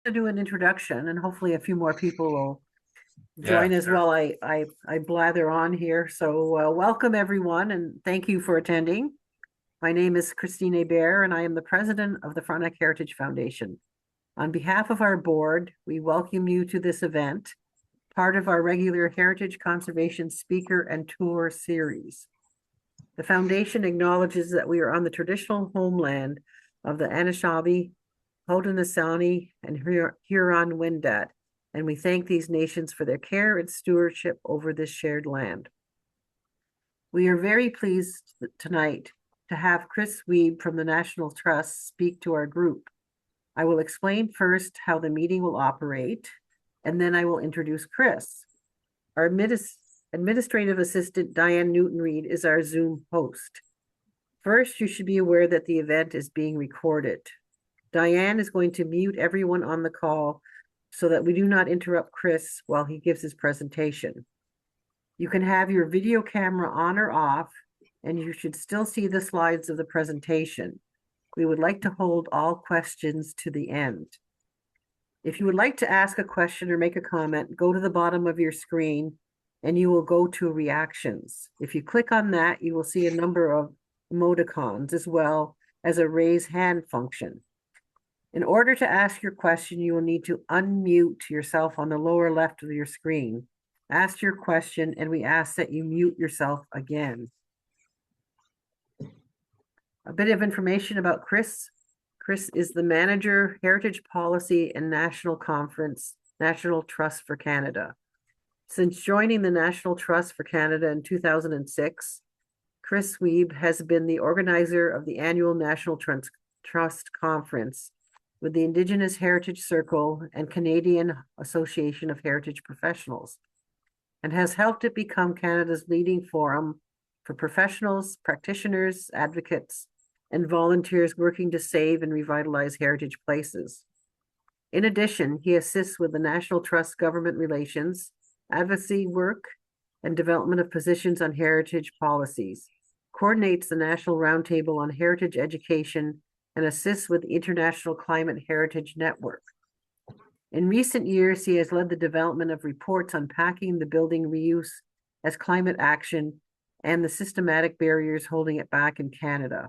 to do an introduction, and hopefully a few more people will Yeah, join as sure. well. I blather on here. So welcome everyone, and thank you for attending. My name is Christine Hebert, and I am the president of the Frontenac Heritage Foundation. On behalf of our board, we welcome you to this event, part of our regular Heritage Conservation Speaker and Tour series. The foundation acknowledges that we are on the traditional homeland of the Anishinaabe, Haudenosaunee, and Huron-Wendat, and we thank these nations for their care and stewardship over this shared land. We are very pleased tonight to have Chris Wiebe from the National Trust speak to our group. I will explain first how the meeting will operate, and then I will introduce Chris. Our administrative assistant, Diane Newton-Reed, is our Zoom host. First, you should be aware that the event is being recorded. Diane is going to mute everyone on the call so that we do not interrupt Chris while he gives his presentation. You can have your video camera on or off, and you should still see the slides of the presentation. We would like to hold all questions to the end. If you would like to ask a question or make a comment, go to the bottom of your screen and you will go to reactions. If you click on that, you will see a number of emoticons as well as a raise hand function. In order to ask your question, you will need to unmute yourself on the lower left of your screen. Ask your question, and we ask that you mute yourself again. A bit of information about Chris. Chris is the manager, Heritage Policy and National Conference, National Trust for Canada. Since joining the National Trust for Canada in 2006, Chris Wiebe has been the organizer of the annual National Trust Conference with the Indigenous Heritage Circle and Canadian Association of Heritage Professionals, and has helped it become Canada's leading forum for professionals, practitioners, advocates, and volunteers working to save and revitalize heritage places. In addition, he assists with the National Trust government relations, advocacy work, and development of positions on heritage policies, coordinates the National Roundtable on Heritage Education, and assists with the International Climate Heritage Network. In recent years, he has led the development of reports unpacking the building reuse as climate action and the systematic barriers holding it back in Canada,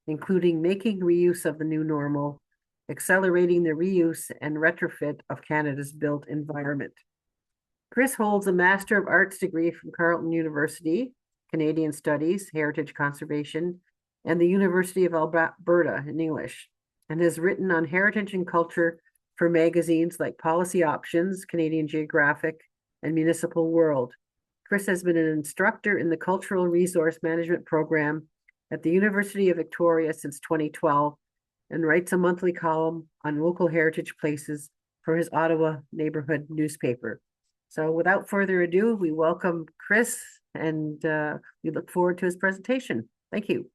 including making reuse of the new normal, accelerating the reuse and retrofit of Canada's built environment. Chris holds a Master of Arts degree from Carleton University, Canadian Studies, Heritage Conservation, and the University of Alberta in English, and has written on heritage and culture for magazines like Policy Options, Canadian Geographic, and Municipal World. Chris has been an instructor in the Cultural Resource Management Program at the University of Victoria since 2012 and writes a monthly column on local heritage places for his Ottawa neighborhood newspaper. So without further ado, we welcome Chris and we look forward to his presentation. Thank you.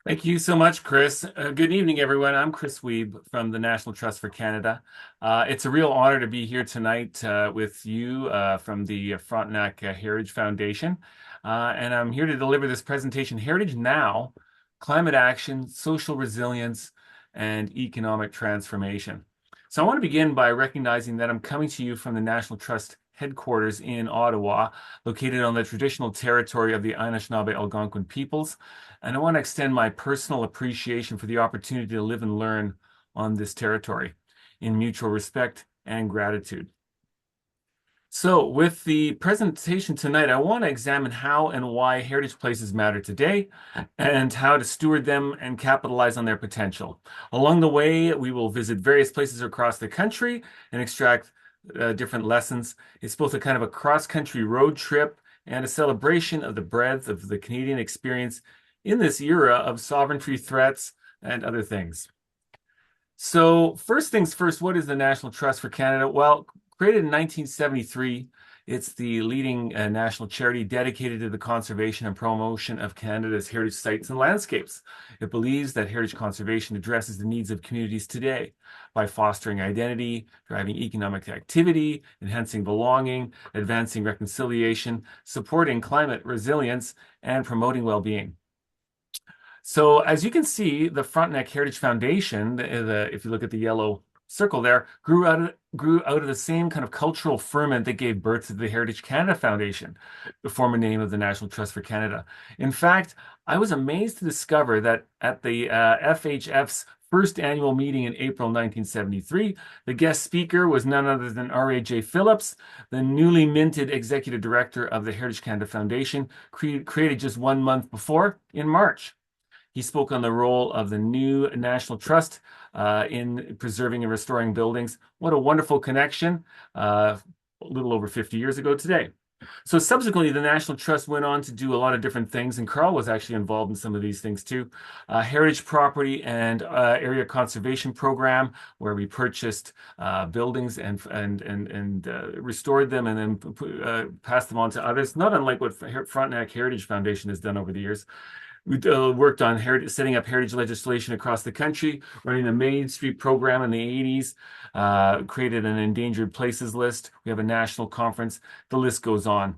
Thank you so much, Chris. Good evening, everyone. I'm Chris Wiebe from the National Trust for Canada. It's a real honor to be here tonight with you from the Frontenac Heritage Foundation. And I'm here to deliver this presentation, Heritage Now, Climate Action, Social Resilience, and Economic Transformation. So I want to begin by recognizing that I'm coming to you from the National Trust headquarters in Ottawa, located on the traditional territory of the Anishinaabe Algonquin peoples. And I want to extend my personal appreciation for the opportunity to live and learn on this territory in mutual respect and gratitude. So with the presentation tonight, I want to examine how and why heritage places matter today and how to steward them and capitalize on their potential. Along the way, we will visit various places across the country and extract different lessons. It's both a kind of a cross-country road trip and a celebration of the breadth of the Canadian experience in this era of sovereignty threats and other things. So first things first, what is the National Trust for Canada? Well, created in 1973, it's the leading national charity dedicated to the conservation and promotion of Canada's heritage sites and landscapes. It believes that heritage conservation addresses the needs of communities today by fostering identity, driving economic activity, enhancing belonging, advancing reconciliation, supporting climate resilience, and promoting well-being. So as you can see, the Frontenac Heritage Foundation, if you look at the yellow circle there, grew out of the same kind of cultural ferment that gave birth to the Heritage Canada Foundation, the former name of the National Trust for Canada. In fact, I was amazed to discover that at the FHF's first annual meeting in April 1973, the guest speaker was none other than R.A.J. Phillips, the newly minted executive director of the Heritage Canada Foundation, created just 1 month before in March. He spoke on the role of the new National Trust in preserving and restoring buildings. What a wonderful connection, a little over 50 years ago today. So subsequently, the National Trust went on to do a lot of different things, and Carl was actually involved in some of these things too. Heritage property and area conservation program, where we purchased buildings and restored them and then passed them on to others, not unlike what Frontenac Heritage Foundation has done over the years. We worked on setting up heritage legislation across the country, running the Main Street program in the 80s, created an endangered places list. We have a national conference. The list goes on.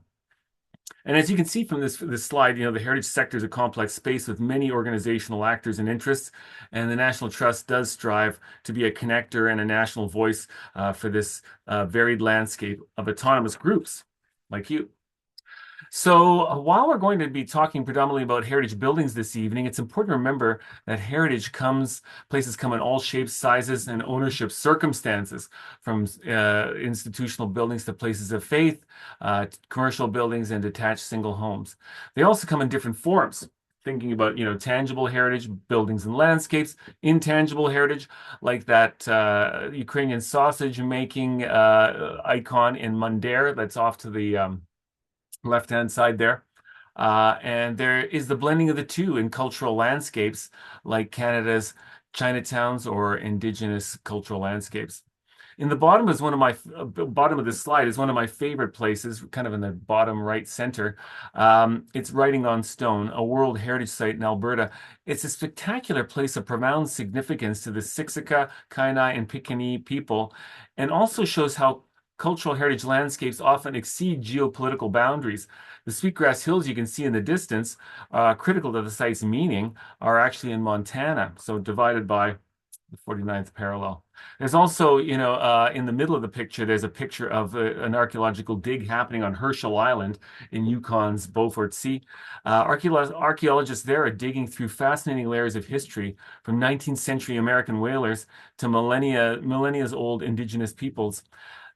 And as you can see from this slide, the heritage sector is a complex space with many organizational actors and interests, and the National Trust does strive to be a connector and a national voice for this varied landscape of autonomous groups like you. So while we're going to be talking predominantly about heritage buildings this evening, it's important to remember that places come in all shapes, sizes, and ownership circumstances, from institutional buildings to places of faith, commercial buildings, and detached single homes. They also come in different forms. Thinking about, tangible heritage, buildings and landscapes, intangible heritage, like that Ukrainian sausage making icon in Mundare that's off to the left-hand side there. And there is the blending of the two in cultural landscapes, like Canada's Chinatowns or Indigenous cultural landscapes. In the bottom is bottom of this slide is one of my favorite places, kind of in the bottom right center. It's Writing on Stone, a World Heritage Site in Alberta. It's a spectacular place of profound significance to the Siksika, Kainai, and Piikani people, and also shows how cultural heritage landscapes often exceed geopolitical boundaries. The Sweetgrass Hills you can see in the distance, critical to the site's meaning, are actually in Montana, so divided by the 49th parallel. There's also, in the middle of the picture, there's a picture of an archaeological dig happening on Herschel Island in Yukon's Beaufort Sea. Archaeologists there are digging through fascinating layers of history, from 19th century American whalers to millennia's old indigenous peoples.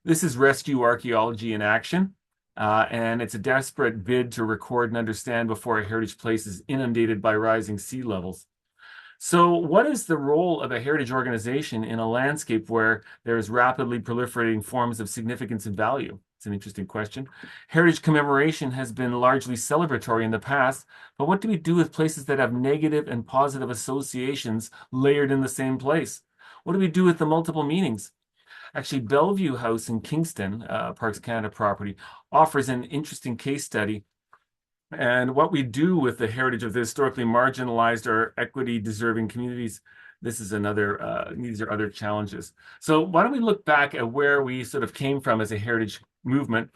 This is rescue archaeology in action, and it's a desperate bid to record and understand before a heritage place is inundated by rising sea levels. So what is the role of a heritage organization in a landscape where there's rapidly proliferating forms of significance and value? It's an interesting question. Heritage commemoration has been largely celebratory in the past, but what do we do with places that have negative and positive associations layered in the same place? What do we do with the multiple meanings? Actually, Bellevue House in Kingston, Parks Canada property, offers an interesting case study. And what we do with the heritage of the historically marginalized or equity-deserving communities, these are other challenges. So why don't we look back at where we sort of came from as a heritage movement?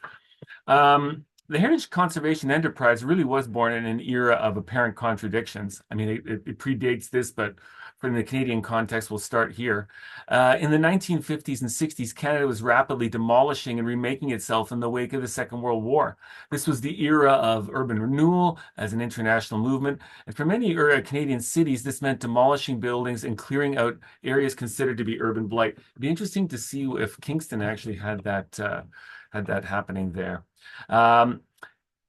The heritage conservation enterprise really was born in an era of apparent contradictions. I mean, it predates this, but in the Canadian context, we'll start here. In the 1950s and 60s, Canada was rapidly demolishing and remaking itself in the wake of the Second World War. This was the era of urban renewal as an international movement. And for many Canadian cities, this meant demolishing buildings and clearing out areas considered to be urban blight. It'd be interesting to see if Kingston actually had that happening there.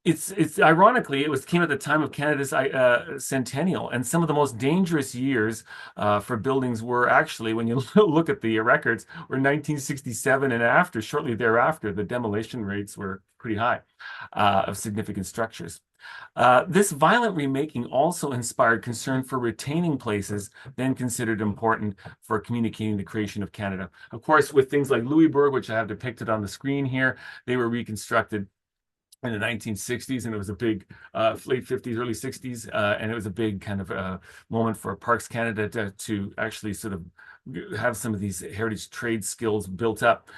It's ironically, came at the time of Canada's centennial, and some of the most dangerous years for buildings were actually, when you look at the records, were 1967 and after. Shortly thereafter, the demolition rates were pretty high of significant structures. This violent remaking also inspired concern for retaining places then considered important for communicating the creation of Canada. Of course, with things like Louisbourg, which I have depicted on the screen here, they were reconstructed in the 1960s, and it was a big late 50s, early 60s, and it was a big kind of moment for Parks Canada to actually sort of have some of these heritage trade skills built up.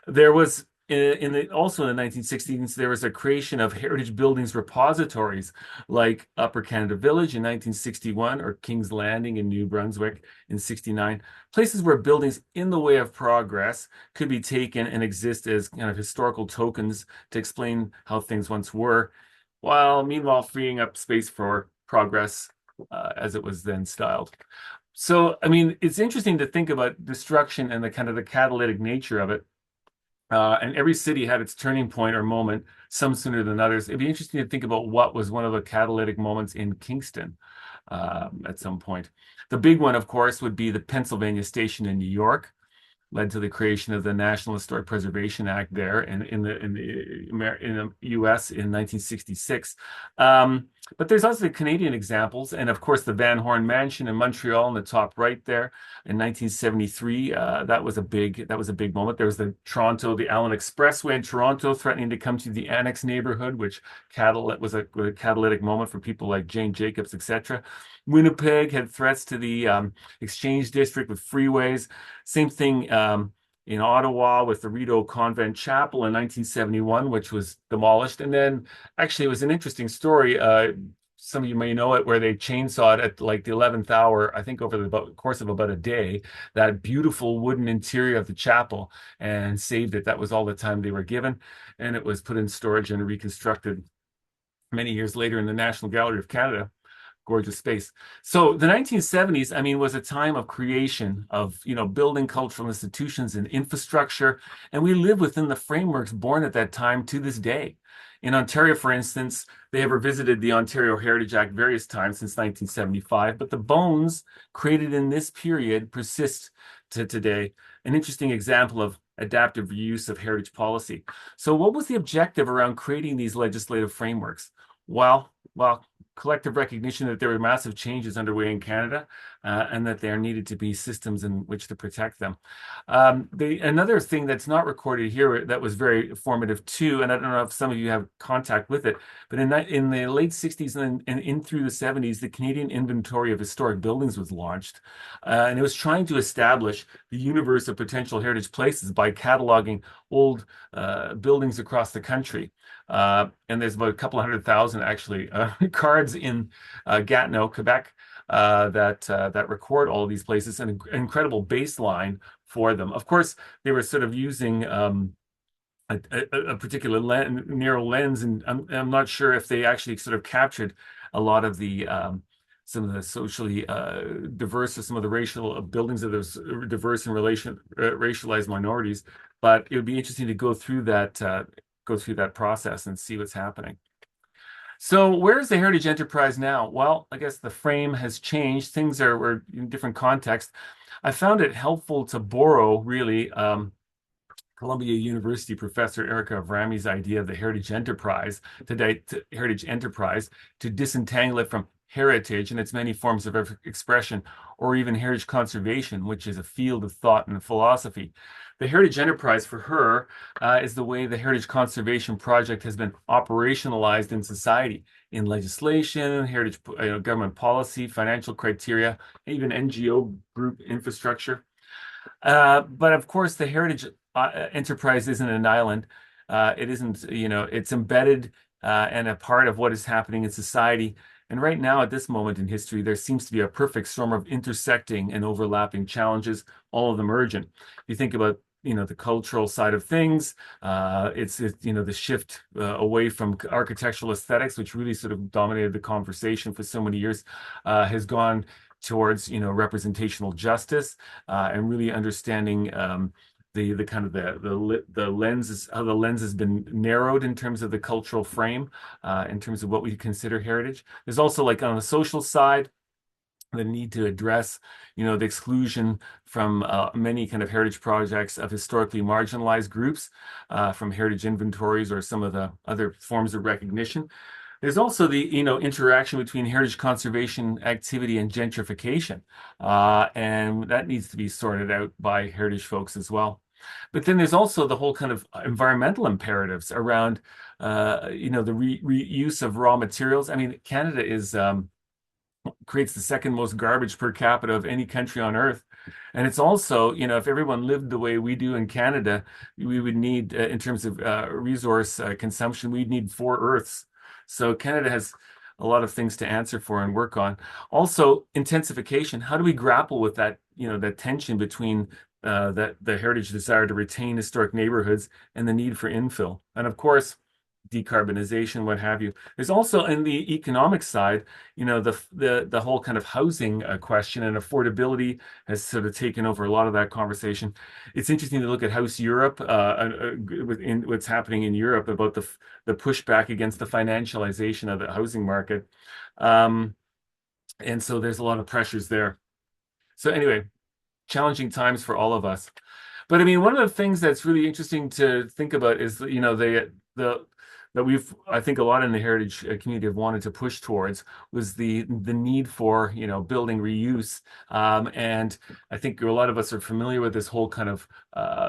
There was also in the 1960s, there was a creation of heritage buildings repositories like Upper Canada Village in 1961 or King's Landing in New Brunswick in 69, places where buildings in the way of progress could be taken and exist as kind of historical tokens to explain how things once were, while meanwhile freeing up space for progress, as it was then styled. So, I mean, it's interesting to think about destruction and the kind of the catalytic nature of it. And every city had its turning point or moment, some sooner than others. It'd be interesting to think about what was one of the catalytic moments in Kingston at some point. The big one, of course, would be the Pennsylvania Station in New York, led to the creation of the National Historic Preservation Act there in the U.S. in 1966. But there's also the Canadian examples, and of course the Van Horn Mansion in Montreal in the top right there in 1973. That was a big moment. There was the Allen Expressway in Toronto threatening to come to the Annex neighborhood, which was a catalytic moment for people like Jane Jacobs, etc. Winnipeg had threats to the Exchange District with freeways. Same thing in Ottawa with the Rideau Convent Chapel in 1971, which was demolished. And then actually it was an interesting story. Some of you may know it, where they chainsawed at like the 11th hour, I think over the course of about a day, that beautiful wooden interior of the chapel and saved it. That was all the time they were given. And it was put in storage and reconstructed many years later in the National Gallery of Canada. Gorgeous space. So the 1970s, I mean, was a time of creation of, building cultural institutions and infrastructure. And we live within the frameworks born at that time to this day. In Ontario, for instance, they have revisited the Ontario Heritage Act various times since 1975, but the bones created in this period persist to today. An interesting example of adaptive use of heritage policy. So what was the objective around creating these legislative frameworks? Well, collective recognition that there were massive changes underway in Canada, and that there needed to be systems in which to protect them. Another thing that's not recorded here that was very formative too, and I don't know if some of you have contact with it, but in the late 60s and in through the 70s, the Canadian Inventory of Historic Buildings was launched, and it was trying to establish the universe of potential heritage places by cataloging old buildings across the country. And there's about a couple 100,000 actually cards in Gatineau, Quebec, that record all of these places, and an incredible baseline for them. Of course, they were sort of using a particular narrow lens, and I'm not sure if they actually sort of captured a lot of the some of the socially diverse, or some of the racial buildings of those diverse and racialized minorities. But it would be interesting to go through that process and see what's happening. So where's the heritage enterprise now? Well, I guess the frame has changed. Things are in different context. I found it helpful to borrow, really, Columbia University professor Erica Avrami's idea of the heritage enterprise to disentangle it from heritage and its many forms of expression, or even heritage conservation, which is a field of thought and philosophy. The heritage enterprise for her is the way the heritage conservation project has been operationalized in society, in legislation, heritage government policy, financial criteria, even NGO group infrastructure. But of course, the heritage enterprise isn't an island. It isn't, it's embedded and a part of what is happening in society. And right now, at this moment in history, there seems to be a perfect storm of intersecting and overlapping challenges, all of them urgent. If you think about, the cultural side of things, it's the shift away from architectural aesthetics, which really sort of dominated the conversation for so many years, has gone towards, representational justice, and really understanding the kind of the lenses, how the lens has been narrowed in terms of the cultural frame, in terms of what we consider heritage. There's also, like, on the social side, the need to address, the exclusion from many kind of heritage projects of historically marginalized groups from heritage inventories or some of the other forms of recognition. There's also the interaction between heritage conservation activity and gentrification, and that needs to be sorted out by heritage folks as well. But then there's also the whole kind of environmental imperatives around, the reuse of raw materials. I mean, Canada creates the second most garbage per capita of any country on earth. And it's also, if everyone lived the way we do in Canada, we would need, in terms of resource consumption, we'd need 4 Earths. So Canada has a lot of things to answer for and work on. Also, intensification. How do we grapple with that, that tension between that the heritage desire to retain historic neighborhoods and the need for infill? And of course, decarbonization, what have you. There's also in the economic side, the whole kind of housing question, and affordability has sort of taken over a lot of that conversation. It's interesting to look at House Europe, in what's happening in Europe about the pushback against the financialization of the housing market. And so there's a lot of pressures there. So anyway, challenging times for all of us. But I mean, one of the things that's really interesting to think about is, the that I think a lot in the heritage community have wanted to push towards was the need for, building reuse. And I think a lot of us are familiar with this whole kind of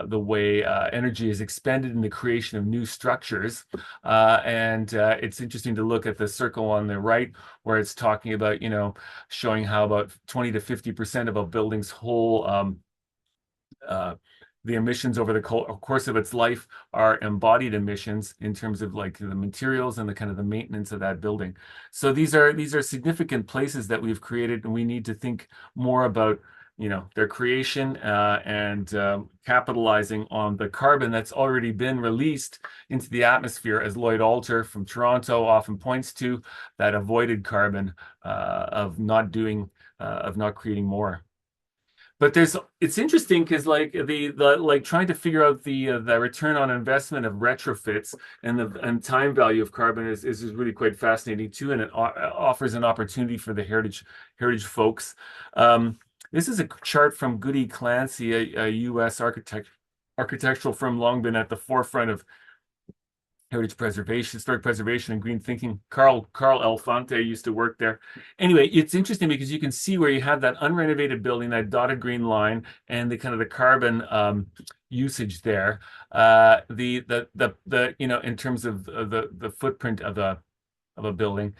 the way energy is expended in the creation of new structures. And it's interesting to look at the circle on the right, where it's talking about, showing how about 20 to 50% of a building's whole the emissions over the course of its life are embodied emissions in terms of like the materials and the kind of the maintenance of that building. So these are significant places that we've created, and we need to think more about, their creation and capitalizing on the carbon that's already been released into the atmosphere, as Lloyd Alter from Toronto often points to, that avoided carbon of not creating more. But it's interesting because like the like trying to figure out the return on investment of retrofits and time value of carbon is really quite fascinating too, and it offers an opportunity for the heritage folks. This is a chart from Goody Clancy, a U.S. architectural firm long been at the forefront of heritage preservation, historic preservation, and green thinking. Carl Elfonte used to work there. Anyway, it's interesting because you can see where you have that unrenovated building, that dotted green line, and the kind of the carbon usage there. In terms of the footprint of a building.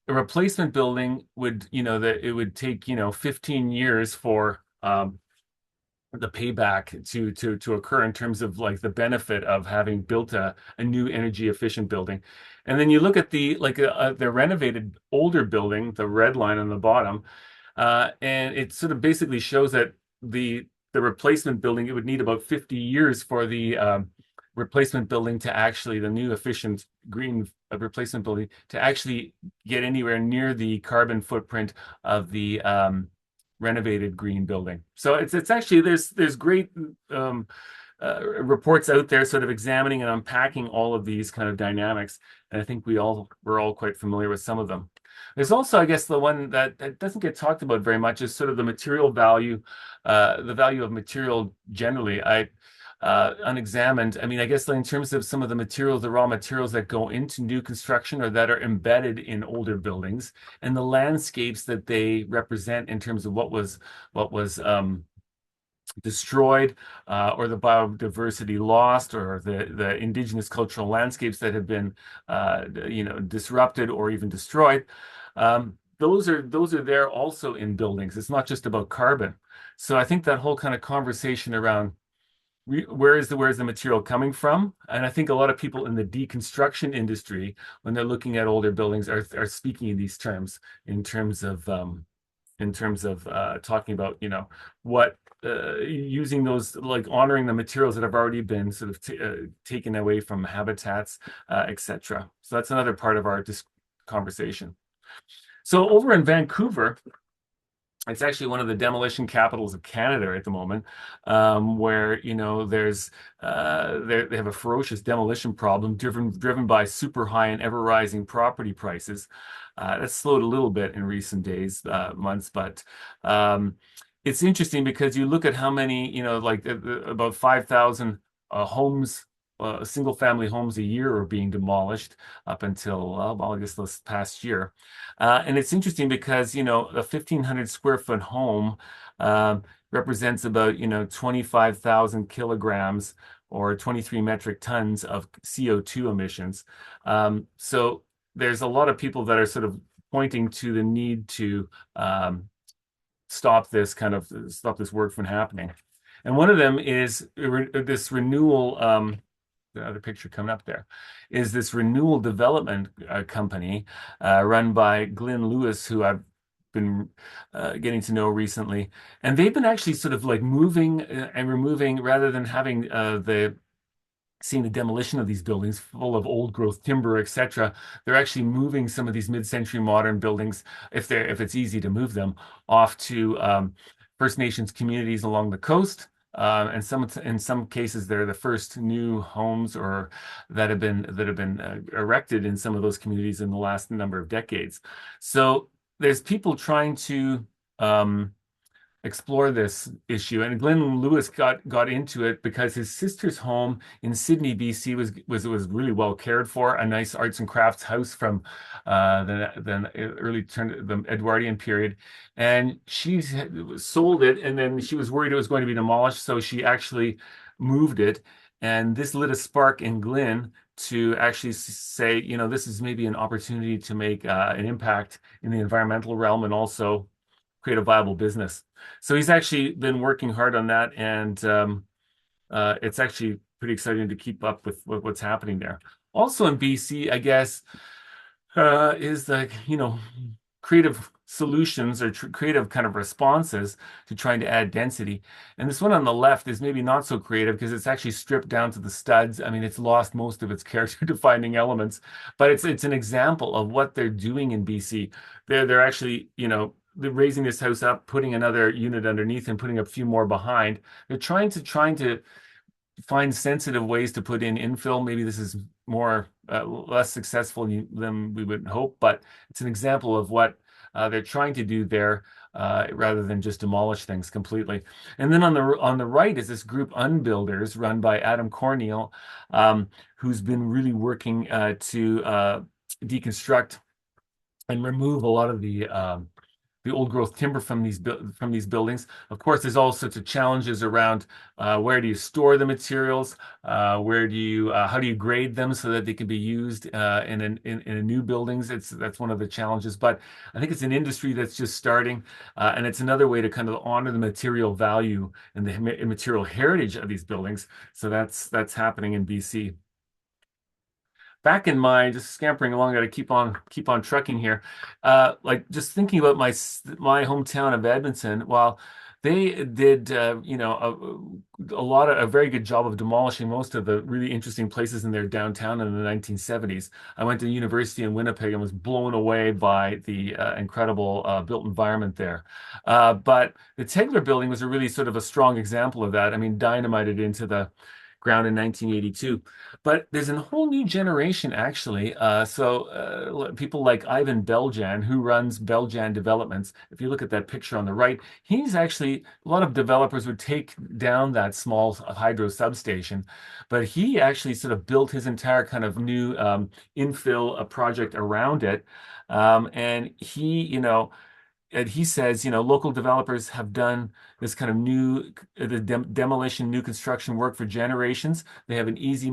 A replacement building would, that it would take, 15 years for the payback to occur in terms of like the benefit of having built a new energy efficient building. And then you look at the renovated older building, the red line on the bottom, and it sort of basically shows that the replacement building, it would need about 50 years for the replacement building to actually, the new efficient green replacement building to actually get anywhere near the carbon footprint of the renovated green building. So it's actually, there's great reports out there sort of examining and unpacking all of these kind of dynamics, and I think we're all quite familiar with some of them. There's also, I guess, the one that doesn't get talked about very much is sort of the material value, the value of material generally. Unexamined. I mean, I guess in terms of some of the materials, the raw materials that go into new construction or that are embedded in older buildings, and the landscapes that they represent in terms of what was destroyed, or the biodiversity lost, or the indigenous cultural landscapes that have been disrupted or even destroyed. Those are there also in buildings. It's not just about carbon. So I think that whole kind of conversation around where is the material coming from? And I think a lot of people in the deconstruction industry, when they're looking at older buildings, are speaking in these terms, in terms of talking about, what using those, like honoring the materials that have already been sort of taken away from habitats, etc. So that's another part of our conversation. So over in Vancouver, it's actually one of the demolition capitals of Canada at the moment, where there's they have a ferocious demolition problem driven by super high and ever rising property prices. That's slowed a little bit in recent months, but it's interesting because you look at how many, about 5,000 homes. Single-family homes a year are being demolished up until, I guess this past year. And it's interesting because, a 1,500 square foot home represents about, 25,000 kilograms or 23 metric tons of CO2 emissions. So there's a lot of people that are sort of pointing to the need to stop this work from happening. And one of them is this renewal. The other picture coming up there is this renewal development company run by Glenn Lewis, who I've been getting to know recently. And they've been actually sort of like moving and removing rather than having seeing the demolition of these buildings full of old growth timber, etc. They're actually moving some of these mid-century modern buildings, if it's easy to move them, off to First Nations communities along the coast. And in some cases, they're the first new homes or that have been erected in some of those communities in the last number of decades. So there's people trying to explore this issue. And Glenn Lewis got into it because his sister's home in Sydney, BC was really well cared for, a nice arts and crafts house from the the Edwardian period. And she sold it, and then she was worried it was going to be demolished, so she actually moved it. And this lit a spark in Glenn to actually say, this is maybe an opportunity to make an impact in the environmental realm and also create a viable business. So he's actually been working hard on that, and it's actually pretty exciting to keep up with what's happening there. Also in BC, I guess, is the creative solutions or creative kind of responses to trying to add density. And this one on the left is maybe not so creative because it's actually stripped down to the studs. I mean, it's lost most of its character defining elements, but it's an example of what they're doing in BC. They're actually, they're raising this house up, putting another unit underneath and putting a few more behind. They're trying to find sensitive ways to put in infill. Maybe this is less successful than we would hope, but it's an example of what they're trying to do there, rather than just demolish things completely. And then on the right is this group Unbuilders run by Adam Corneal, who's been really working to deconstruct and remove a lot of the old growth timber from these buildings. Of course, there's all sorts of challenges around where do you store the materials, how do you grade them so that they can be used in a new buildings. That's one of the challenges. But I think it's an industry that's just starting, and it's another way to kind of honor the material value and the material heritage of these buildings. So that's happening in BC. Back in mind, just scampering along, got to keep on trucking here. Like just thinking about my hometown of Edmonton. While they did, a very good job of demolishing most of the really interesting places in their downtown in the 1970s. I went to university in Winnipeg and was blown away by the incredible built environment there. But the Tegler building was a really sort of a strong example of that. I mean, dynamited into the ground in 1982. But there's a whole new generation, actually. People like Ivan Beljan, who runs Beljan Developments. If you look at that picture on the right, he's actually, a lot of developers would take down that small hydro substation, but he actually sort of built his entire kind of new infill project around it. And he says, local developers have done this kind of demolition, new construction work for generations. They have an easy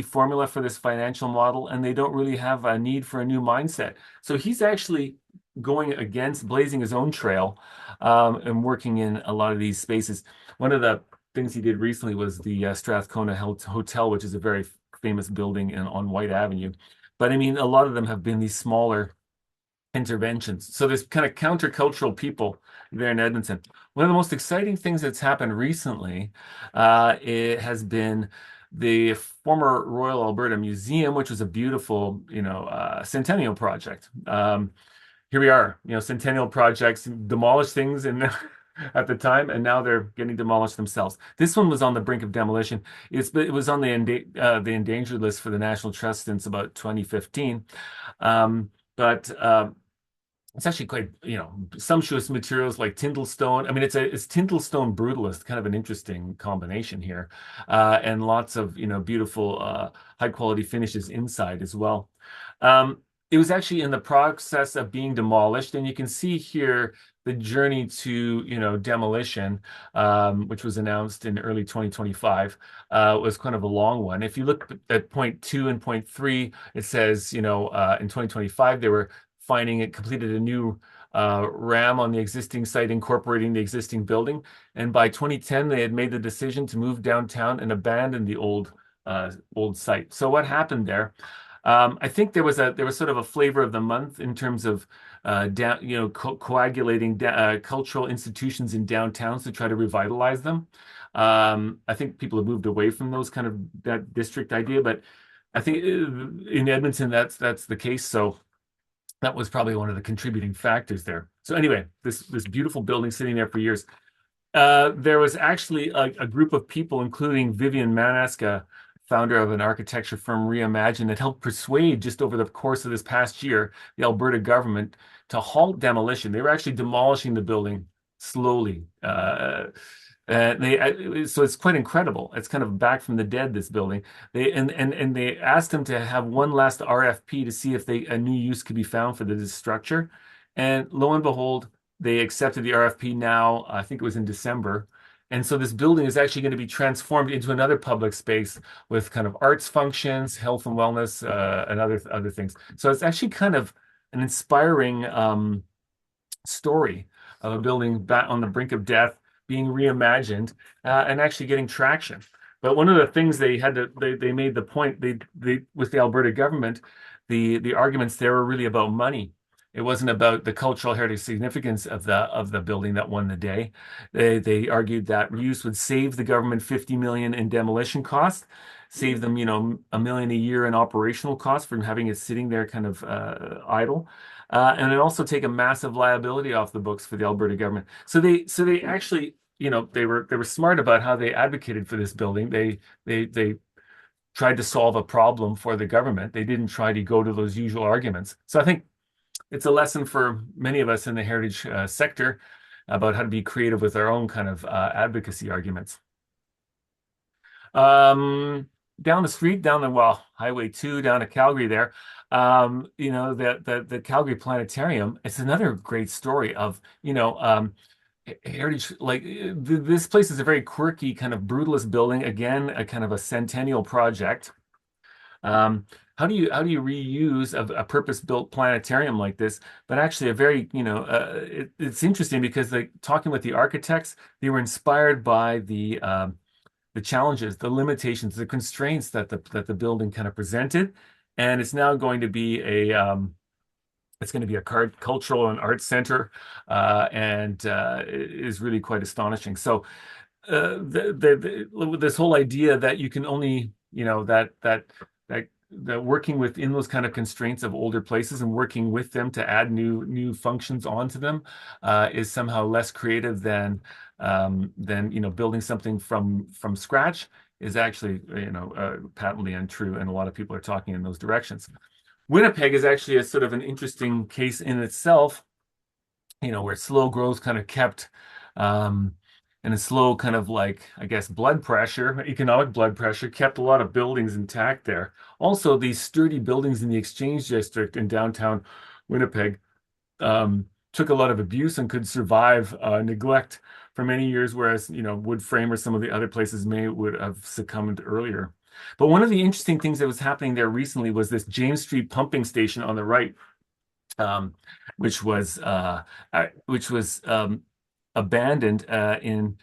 formula for this financial model, and they don't really have a need for a new mindset. So he's actually blazing his own trail, and working in a lot of these spaces. One of the things he did recently was the Strathcona Hotel, which is a very famous building on White Avenue. But I mean, a lot of them have been these smaller interventions. So there's kind of countercultural people there in Edmonton. One of the most exciting things that's happened recently, it has been the former Royal Alberta Museum, which was a beautiful, centennial project. Here we are, centennial projects demolish things at the time, and now they're getting demolished themselves. This one was on the brink of demolition. It was on the endangered list for the National Trust since about 2015. But it's actually quite, sumptuous materials like Tyndallstone. I mean, it's Tyndallstone brutalist, kind of an interesting combination here, and lots of beautiful high quality finishes inside as well. It was actually in the process of being demolished, and you can see here the journey to demolition, which was announced in early 2025, was kind of a long one. If you look at point 2 and point 3, it says in 2025 there were finding it completed a new RAM on the existing site, incorporating the existing building. And by 2010, they had made the decision to move downtown and abandon the old site. So what happened there? I think there was sort of a flavor of the month in terms of coagulating cultural institutions in downtowns to try to revitalize them. I think people have moved away from those kind of that district idea, but I think in Edmonton that's the case. So that was probably one of the contributing factors there. So anyway, this beautiful building sitting there for years. There was actually a group of people, including Vivian Manaska, founder of an architecture firm, Reimagine, that helped persuade just over the course of this past year the Alberta government to halt demolition. They were actually demolishing the building slowly. So it's quite incredible. It's kind of back from the dead, this building. They asked them to have one last RFP to see if a new use could be found for this structure. And lo and behold, they accepted the RFP now, I think it was in December. And so this building is actually going to be transformed into another public space with kind of arts functions, health and wellness, and other things. So it's actually kind of an inspiring story of a building back on the brink of death being reimagined and actually getting traction. But one of the things they made the point they with the Alberta government, the arguments there were really about money. It wasn't about the cultural heritage significance of the building that won the day. They argued that reuse would save the government 50 million in demolition costs, save them, $1 million a year in operational costs from having it sitting there kind of idle. And it also take a massive liability off the books for the Alberta government. So they actually, they were smart about how they advocated for this building. They tried to solve a problem for the government. They didn't try to go to those usual arguments. So I think it's a lesson for many of us in the heritage sector about how to be creative with our own kind of advocacy arguments. Down the street, Highway 2 down to Calgary there, the Calgary Planetarium, it's another great story of, heritage. Like this place is a very quirky kind of brutalist building, again, a kind of a centennial project. How do you reuse a purpose-built planetarium like this, but actually a very, it's interesting because talking with the architects, they were inspired by the challenges, the limitations, the constraints that the building kind of presented, and it's now going to be a cultural and arts center, and it is really quite astonishing. So this whole idea that you can only, that working within those kind of constraints of older places and working with them to add new functions onto them is somehow less creative than building something from scratch is actually patently untrue, and a lot of people are talking in those directions. Winnipeg is actually a sort of an interesting case in itself, where slow growth kind of kept and a slow kind of economic blood pressure kept a lot of buildings intact there. Also, these sturdy buildings in the Exchange District in downtown Winnipeg took a lot of abuse and could survive neglect for many years, whereas, wood frame or some of the other places would have succumbed earlier. But one of the interesting things that was happening there recently was this James Street pumping station on the right, which was abandoned it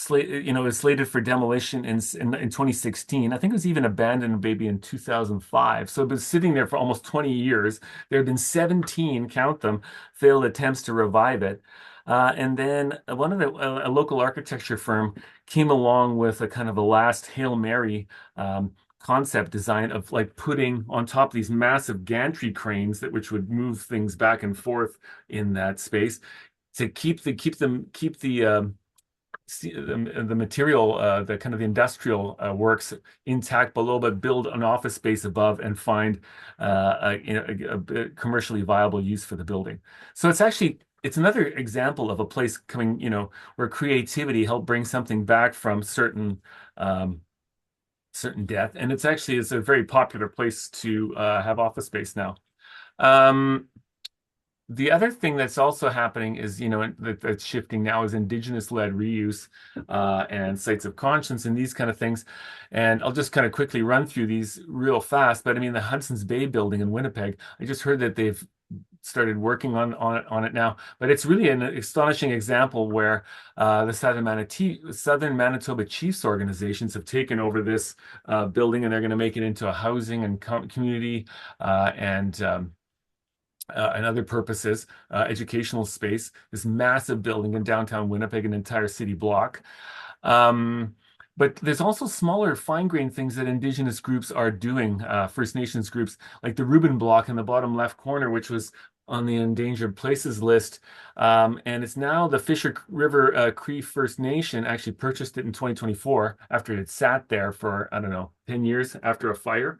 was slated for demolition in 2016. I think it was even abandoned maybe in 2005. So it was sitting there for almost 20 years. There have been 17, count them, failed attempts to revive it. And then a local architecture firm came along with a kind of a last Hail Mary concept design of putting on top these massive gantry cranes which would move things back and forth in that space to keep the material, the kind of the industrial works intact below, but build an office space above and find a commercially viable use for the building. So it's another example of a place coming, where creativity helped bring something back from certain death, and it's a very popular place to have office space now. The other thing that's also happening is, that's shifting now is Indigenous-led reuse and sites of conscience and these kind of things. And I'll just kind of quickly run through these real fast. But I mean, the Hudson's Bay building in Winnipeg, I just heard that they've started working on it now. But it's really an astonishing example where the Southern Manitoba Chiefs organizations have taken over this building, and they're going to make it into a housing and community and other purposes, educational space, this massive building in downtown Winnipeg, an entire city block. Um, but there's also smaller, fine-grained things that Indigenous groups are doing, First Nations groups, like the Reuben block in the bottom left corner, which was on the endangered places list. And it's now the Fisher River Cree First Nation actually purchased it in 2024 after it had sat there for, I don't know, 10 years after a fire.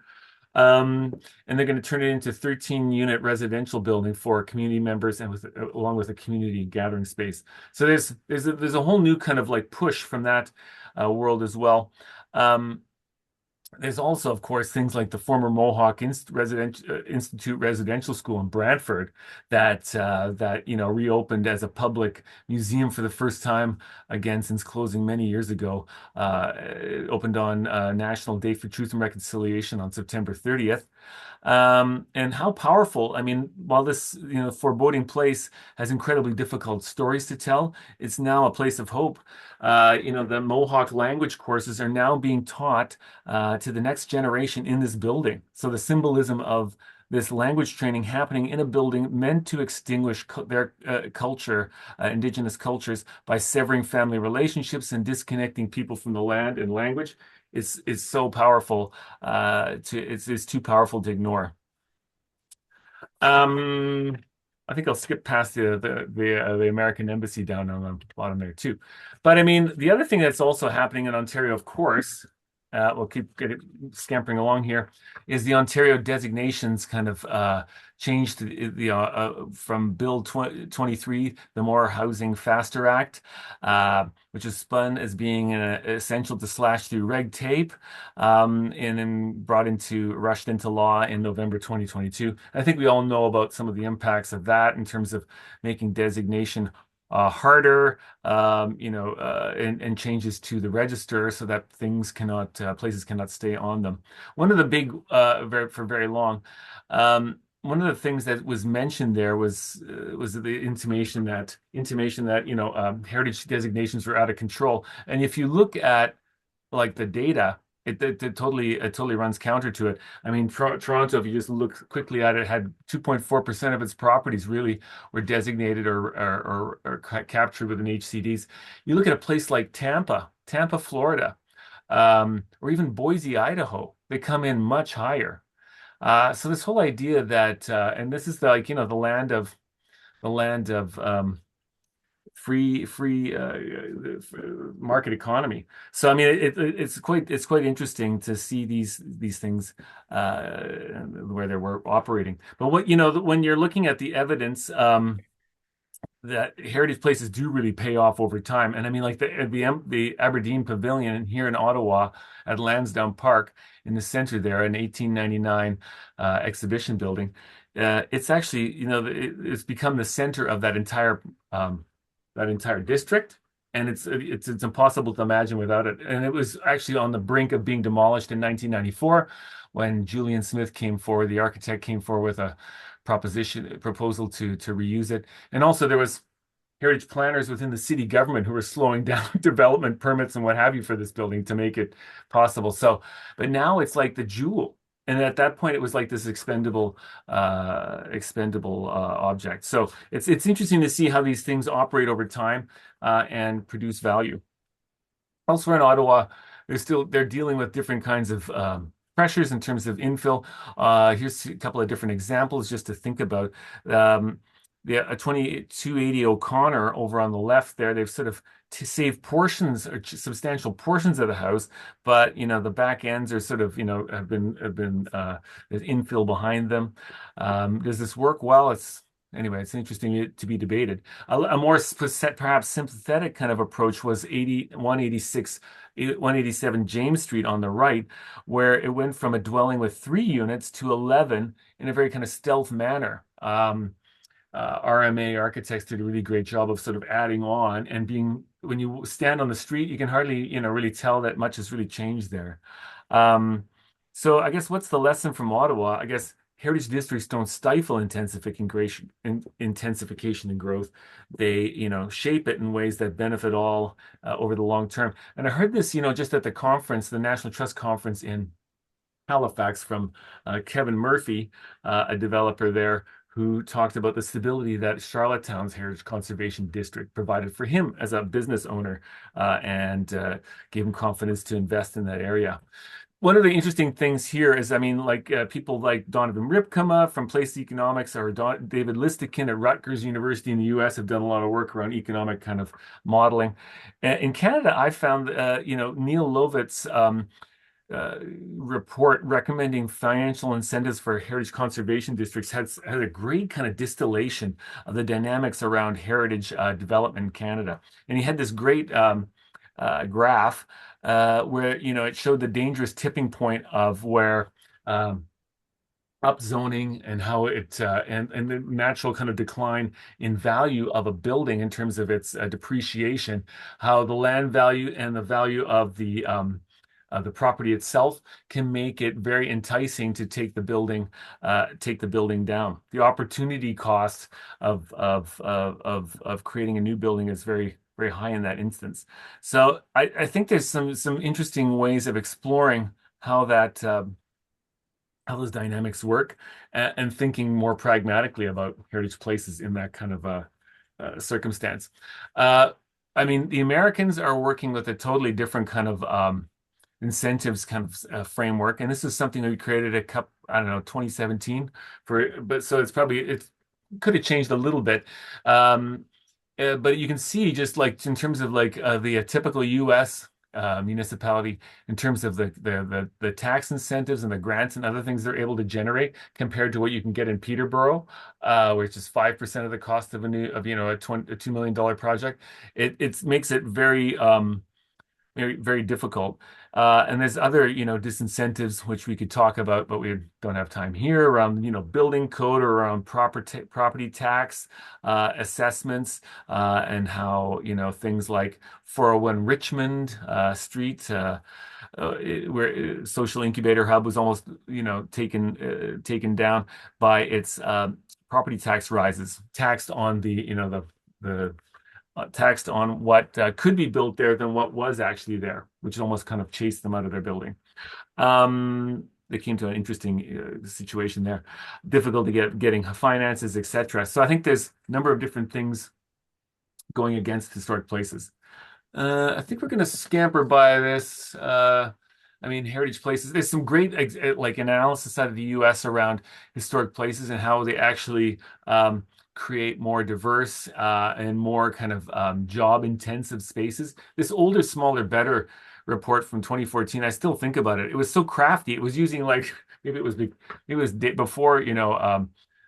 Um, and they're going to turn it into 13-unit residential building for community members and along with a community gathering space. So there's a whole new kind of like push from that world as well. Um, there's also, of course, things like the former Mohawk Institute Residential School in Brantford that reopened as a public museum for the first time again since closing many years ago. It opened on National Day for Truth and Reconciliation on September 30th. And how powerful, I mean, while this, foreboding place has incredibly difficult stories to tell, it's now a place of hope. The Mohawk language courses are now being taught to the next generation in this building. So the symbolism of this language training happening in a building meant to extinguish their culture, Indigenous cultures, by severing family relationships and disconnecting people from the land and language is so powerful. It's too powerful to ignore. Um, I think I'll skip past the American embassy down on the bottom there too. But I mean, the other thing that's also happening in Ontario, of course, we'll keep scampering along here, is the Ontario designations kind of changed from Bill 23, the More Housing Faster Act, which is spun as being essential to slash through red tape, and then rushed into law in November 2022. I think we all know about some of the impacts of that in terms of making designation harder, and changes to the register so that places cannot stay on them. One of the big, for very long, one of the things that was mentioned there was the intimation that heritage designations were out of control. And if you look at like the data, it totally runs counter to it. I mean, Toronto, if you just look quickly at it, had 2.4% of its properties really were designated or captured within HCDs. You look at a place like Tampa, Florida, or even Boise, Idaho, they come in much higher. So this whole idea that, and this is the land of free market economy. So I mean, it's quite interesting to see these things where they were operating. But when you're looking at the evidence, that heritage places do really pay off over time. And I mean, like the Aberdeen Pavilion here in Ottawa at Lansdowne Park in the center there, an 1899 exhibition building. It's actually, it's become the center of that entire district, and it's impossible to imagine without it. And it was actually on the brink of being demolished in 1994 when Julian Smith the architect came forward with a proposal to reuse it. And also there was heritage planners within the city government who were slowing down development permits and what have you for this building to make it possible. So, but now it's like the jewel. And at that point, it was like this expendable object. So it's interesting to see how these things operate over time and produce value. Elsewhere in Ottawa, they're dealing with different kinds of pressures in terms of infill. Here's a couple of different examples just to think about. The 2280 O'Connor over on the left there, they've sort of saved portions or substantial portions of the house, but the back ends are sort of have been there's infill behind them. Does this work well? It's interesting to be debated. A more perhaps sympathetic kind of approach was 187 James Street on the right, where it went from a dwelling with 3 units to 11 in a very kind of stealth manner. RMA architects did a really great job of sort of adding on and being, when you stand on the street, you can hardly, really tell that much has really changed there. Um, so I guess what's the lesson from Ottawa? I guess heritage districts don't stifle intensification and growth. They, shape it in ways that benefit all over the long term. And I heard this, just at the conference, the National Trust Conference in Halifax from Kevin Murphy, a developer there, who talked about the stability that Charlottetown's Heritage Conservation District provided for him as a business owner, and gave him confidence to invest in that area. One of the interesting things here is, I mean, like people like Donovan Ripkema from Place Economics, or David Listikin at Rutgers University in the US have done a lot of work around economic kind of modeling. In Canada, I found, Neil Lovett's uh, report recommending financial incentives for heritage conservation districts has a great kind of distillation of the dynamics around heritage development in Canada. And he had this great graph where it showed the dangerous tipping point of where upzoning and how it and the natural kind of decline in value of a building in terms of its depreciation, how the land value and the value of the property itself can make it very enticing to take the building down. The opportunity cost of creating a new building is very very high in that instance. So I think there's some interesting ways of exploring how that how those dynamics work, and thinking more pragmatically about heritage places in that kind of circumstance. Uh, I mean, the Americans are working with a totally different kind of incentives kind of framework, and this is something that we created I don't know, 2017 but so it could have changed a little bit. Um, but you can see, just like in terms of like the typical U.S. Municipality, in terms of the tax incentives and the grants and other things they're able to generate compared to what you can get in Peterborough, which is 5% of the cost of a $2 million project. It makes it very very, very difficult. And there's other, disincentives which we could talk about, but we don't have time here, around, building code, or around property tax assessments, and how, things like 401 Richmond Street, where Social Incubator Hub was almost, taken down by its property tax rises, taxed on the taxed on what could be built there than what was actually there, which almost kind of chased them out of their building. They came to an interesting situation there, difficult to getting finances, etc. So I think there's a number of different things going against historic places. I think we're going to scamper by this. I mean, heritage places. There's some great like analysis out of the U.S. around historic places and how they actually create more diverse and more kind of job-intensive spaces. This Older, Smaller, Better report from 2014, I still think about it. It was so crafty. It was using, like, maybe it was before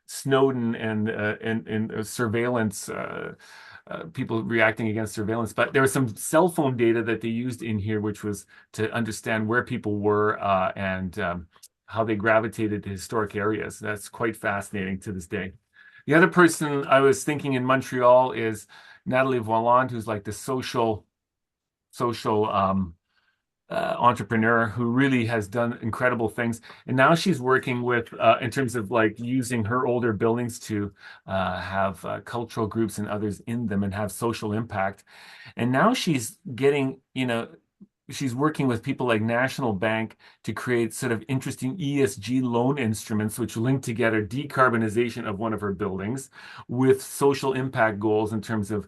Snowden and surveillance. People reacting against surveillance, but there was some cell phone data that they used in here, which was to understand where people were and how they gravitated to historic areas. That's quite fascinating to this day. The other person I was thinking in Montreal is Natalie Voiland, who's like the social entrepreneur who really has done incredible things. And now she's working with, in terms of like using her older buildings to have cultural groups and others in them and have social impact. And now she's getting, she's working with people like National Bank to create sort of interesting ESG loan instruments, which link together decarbonization of one of her buildings with social impact goals in terms of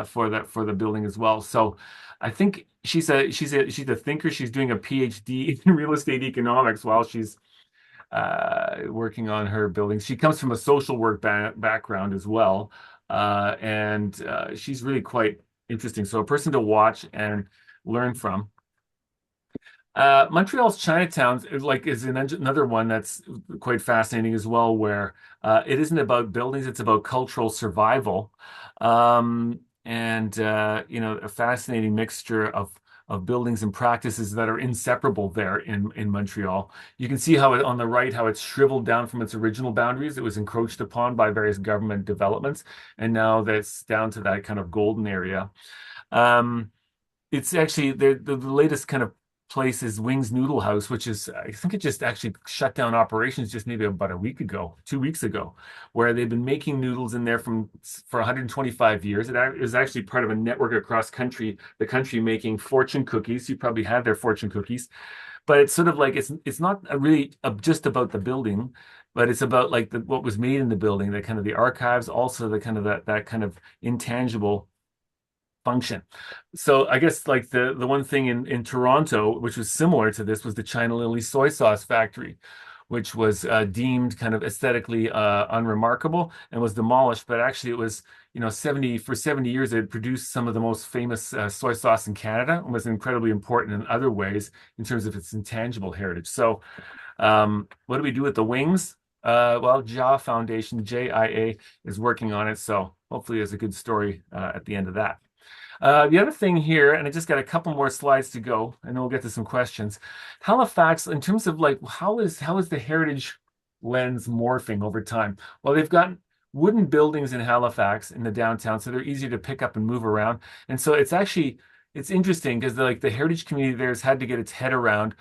for the building as well. So I think she's a thinker. She's doing a PhD in real estate economics while she's working on her buildings. She comes from a social work background as well, and she's really quite interesting. So a person to watch and learn from. Montreal's Chinatown is another one that's quite fascinating as well, where it isn't about buildings, it's about cultural survival. And a fascinating mixture of buildings and practices that are inseparable there in Montreal. You can see how on the right, how it's shriveled down from its original boundaries. It was encroached upon by various government developments, and now that's down to that kind of golden area. Um, it's actually the latest kind of place is Wings Noodle House, which is, I think it just actually shut down operations just maybe about a week ago, 2 weeks ago, where they've been making noodles in there for 125 years. It is actually part of a network across the country making fortune cookies. You probably had their fortune cookies, but it's sort of like it's not really just about the building, but it's about like what was made in the building, the kind of the archives, also the kind of that kind of intangible function. So I guess like the one thing in Toronto, which was similar to this, was the China Lily soy sauce factory, which was deemed kind of aesthetically unremarkable and was demolished. But actually, it was 70 years it produced some of the most famous soy sauce in Canada and was incredibly important in other ways in terms of its intangible heritage. So, what do we do with the wings? Well, JA Foundation, JIA, is working on it. So hopefully, there's a good story at the end of that. The other thing here, and I just got a couple more slides to go, and then we'll get to some questions. Halifax, in terms of like how is the heritage lens morphing over time? Well, they've got wooden buildings in Halifax in the downtown, so they're easier to pick up and move around. And so it's interesting because the heritage community there has had to get its head around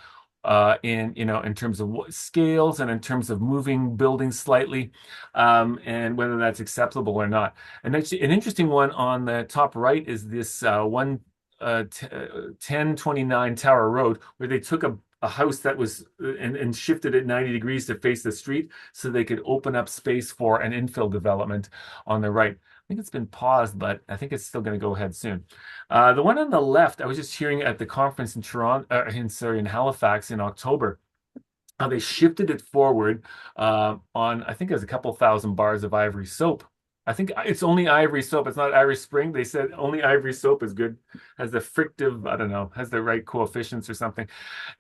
in terms of scales and in terms of moving buildings slightly, and whether that's acceptable or not. And actually, an interesting one on the top right is this 1029 Tower Road, where they took a house that was and shifted it 90 degrees to face the street so they could open up space for an infill development on the right. I think it's been paused, but I think it's still going to go ahead soon. The one on the left, I was just hearing at the conference in Toronto, in Halifax in October, how they shifted it forward I think there's a couple thousand bars of ivory soap. I think it's only ivory soap. It's not Irish Spring. They said only ivory soap is good, has the frictive, I don't know, has the right coefficients or something.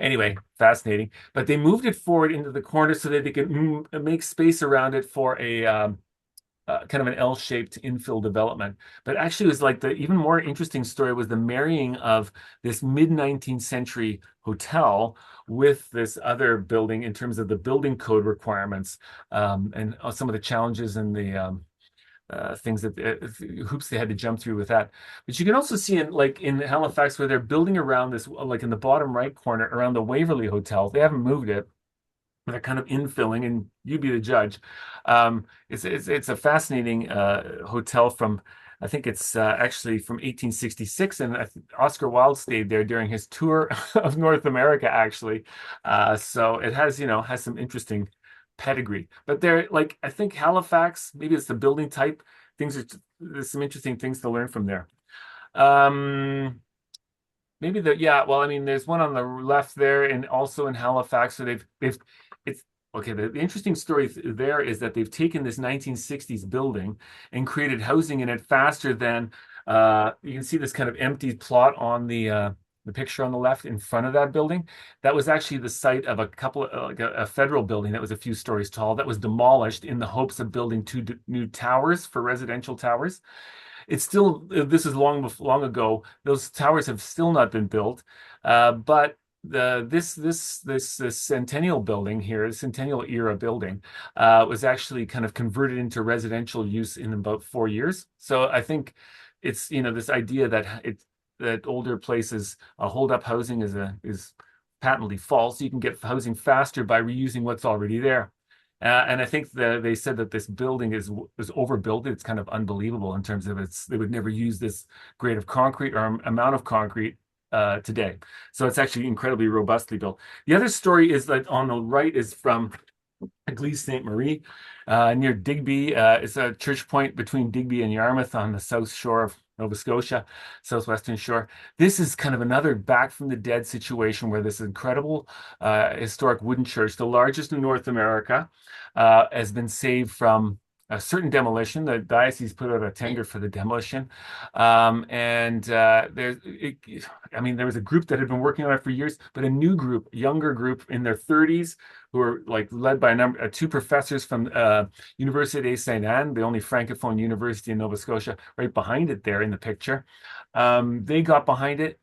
Anyway, fascinating. But they moved it forward into the corner so that they could make space around it for a kind of an L-shaped infill development. But actually, it was like the even more interesting story was the marrying of this mid-19th century hotel with this other building in terms of the building code requirements, and some of the challenges and the things that hoops they had to jump through with that. But you can also see in Halifax where they're building around this, like in the bottom right corner around the Waverly Hotel. They haven't moved it. They're kind of infilling, and you be the judge. It's a fascinating hotel from, I think it's actually from 1866, and Oscar Wilde stayed there during his tour of North America, actually. So it has some interesting pedigree. But I think Halifax, maybe it's the building type. There's some interesting things to learn from there. Maybe well, I mean, there's one on the left there, and also in Halifax. So it's okay. The interesting story there is that they've taken this 1960s building and created housing in it faster than you can see this kind of empty plot on the picture on the left in front of that building. That was actually the site of a federal building that was a few stories tall that was demolished in the hopes of building two new towers for residential towers. This is long ago. Those towers have still not been built, but this centennial building here, the centennial era building, was actually kind of converted into residential use in about 4 years. So I think it's this idea that older places hold up housing is patently false. You can get housing faster by reusing what's already there. And I think they said that this building is overbuilt. It's kind of unbelievable in terms of they would never use this grade of concrete or amount of concrete today. So it's actually incredibly robustly built. The other story is that on the right is from Église Sainte Marie near Digby. It's a church point between Digby and Yarmouth on the south shore of Nova Scotia, southwestern shore. This is kind of another back from the dead situation where this incredible historic wooden church, the largest in North America, has been saved from a certain demolition. The diocese put out a tender for the demolition, and there was a group that had been working on it for years, but a new group, younger group in their 30s, who were led by two professors from Université Sainte Anne, the only francophone university in Nova Scotia, right behind it there in the picture. They got behind it,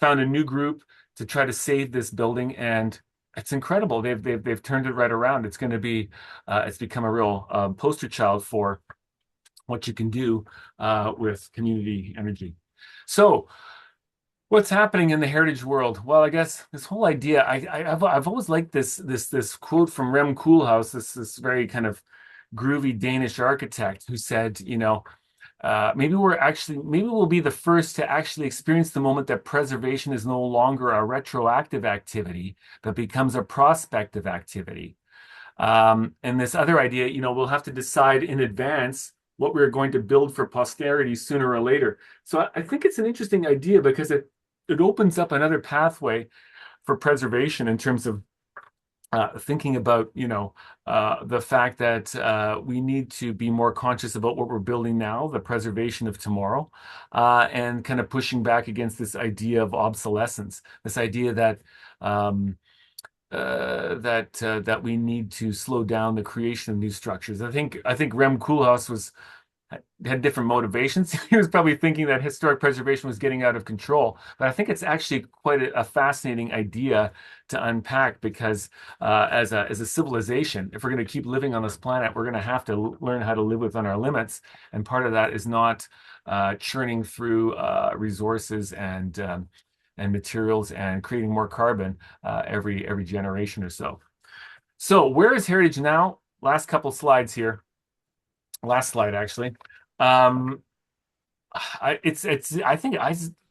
found a new group to try to save this building, and it's incredible. They've turned it right around. It's going to be it's become a real poster child for what you can do with community energy. So, what's happening in the heritage world? Well, I guess this whole idea, I've always liked this quote from Rem Koolhaas, this very kind of groovy Danish architect who said, maybe we'll be the first to actually experience the moment that preservation is no longer a retroactive activity, but becomes a prospective activity. And this other idea, we'll have to decide in advance what we're going to build for posterity sooner or later. So I think it's an interesting idea because it opens up another pathway for preservation in terms of thinking about, the fact that we need to be more conscious about what we're building now, the preservation of tomorrow, and kind of pushing back against this idea of obsolescence, this idea that that we need to slow down the creation of new structures. I think Rem Koolhaas had different motivations. He was probably thinking that historic preservation was getting out of control, but I think it's actually quite a fascinating idea to unpack because as a civilization, if we're going to keep living on this planet, we're going to have to learn how to live within our limits, and part of that is not churning through resources and materials and creating more carbon every generation or so. So where is heritage now? Last couple slides here. Last slide, actually. I think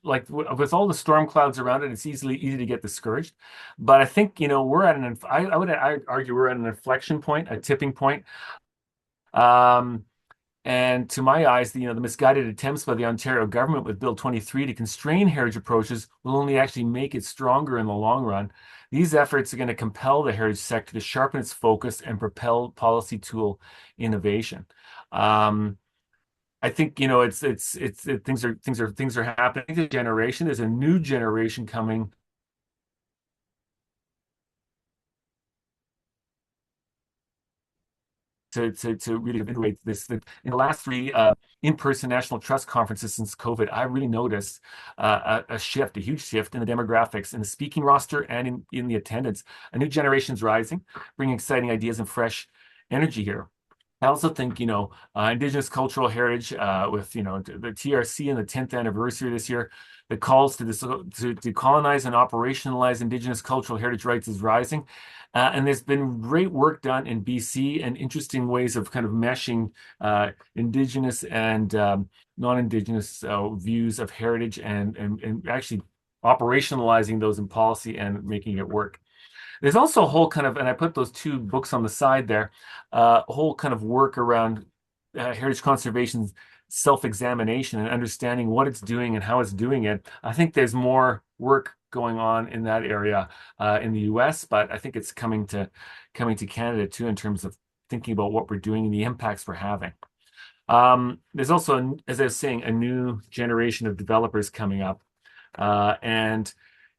like with all the storm clouds around it, it's easy to get discouraged. But I think we're at I would argue we're at an inflection point, a tipping point. And to my eyes, the misguided attempts by the Ontario government with Bill 23 to constrain heritage approaches will only actually make it stronger in the long run. These efforts are going to compel the heritage sector to sharpen its focus and propel policy tool innovation. I think things are happening. There's a new generation coming to really evaluate this. In the last three in-person National Trust conferences since COVID, I really noticed a huge shift in the demographics, in the speaking roster, and in the attendance. A new generation's rising, bringing exciting ideas and fresh energy here. I also think, Indigenous cultural heritage with, the TRC and the 10th anniversary this year, the calls to colonize and operationalize Indigenous cultural heritage rights is rising. And there's been great work done in BC and interesting ways of kind of meshing Indigenous and non-Indigenous views of heritage and actually operationalizing those in policy and making it work. There's also a whole kind of, and I put those two books on the side there, a whole kind of work around heritage conservation's self-examination and understanding what it's doing and how it's doing it. I think there's more work going on in that area in the US, but I think it's coming to Canada too in terms of thinking about what we're doing and the impacts we're having. There's also, as I was saying, a new generation of developers coming up, and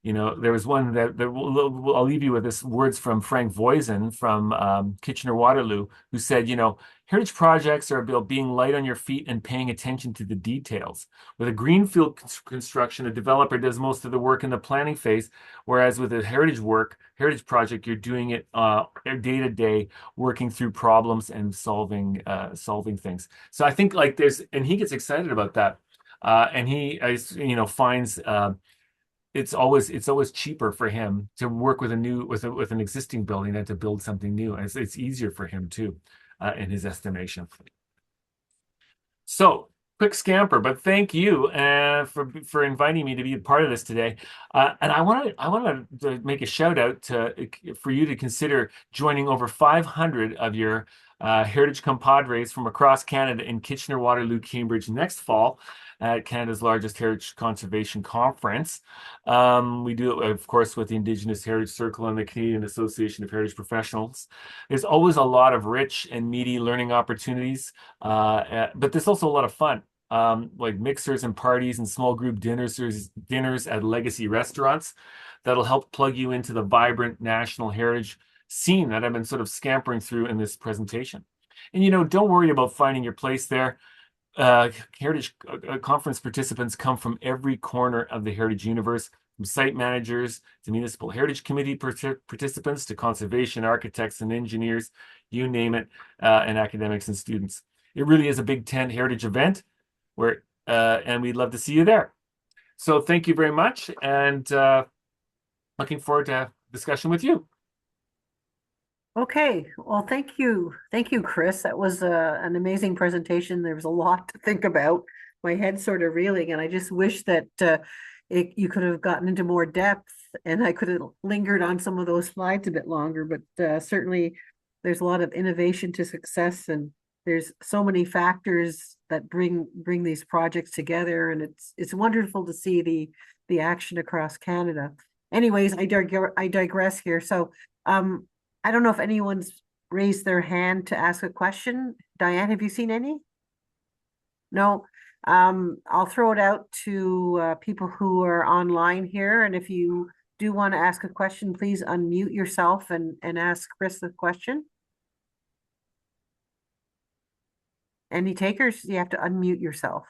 there was one that I'll leave you with this words from Frank Voisin from Kitchener-Waterloo, who said, heritage projects are about being light on your feet and paying attention to the details. With a greenfield construction, a developer does most of the work in the planning phase, whereas with a heritage project, you're doing it day to day, working through problems and solving things. So I think and he gets excited about that, and he finds. It's always cheaper for him to work with an existing building than to build something new. And it's easier for him too, in his estimation. So quick scamper, but thank you for inviting me to be a part of this today. And I wanted to make a shout out for you to consider joining over 500 of your heritage compadres from across Canada in Kitchener, Waterloo, Cambridge next fall at Canada's largest heritage conservation conference. We do it, of course, with the Indigenous Heritage Circle and the Canadian Association of Heritage Professionals. There's always a lot of rich and meaty learning opportunities, but there's also a lot of fun. Like mixers and parties and small group dinners at legacy restaurants that'll help plug you into the vibrant national heritage scene that I've been sort of scampering through in this presentation. And don't worry about finding your place there. Heritage conference participants come from every corner of the heritage universe, from site managers to municipal heritage committee participants to conservation architects and engineers, you name it, and academics and students. It really is a big tent heritage event and we'd love to see you there. So thank you very much, and looking forward to discussion with you. Okay, well, thank you. Thank you, Chris. That was an amazing presentation. There was a lot to think about. My head's sort of reeling, and I just wish that you could have gotten into more depth and I could have lingered on some of those slides a bit longer, but certainly there's a lot of innovation to success, and there's so many factors that bring these projects together, and it's wonderful to see the action across Canada. Anyways, I digress here. So I don't know if anyone's raised their hand to ask a question. Diane, have you seen any? No. I'll throw it out to people who are online here, and if you do want to ask a question, please unmute yourself and ask Chris the question. Any takers? You have to unmute yourself.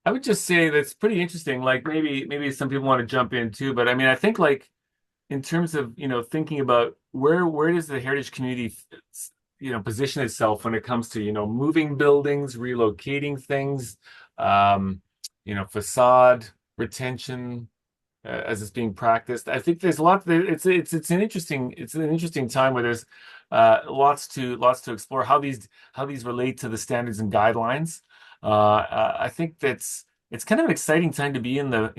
I would just say that's pretty interesting. Like maybe some people want to jump in too, but I mean, I think like in terms of, thinking about where does the heritage community, position itself when it comes to, moving buildings, relocating things, facade retention, as it's being practiced. I think there's a lot. It's an interesting time where there's lots to explore how these relate to the standards and guidelines. I think it's kind of an exciting time to be in the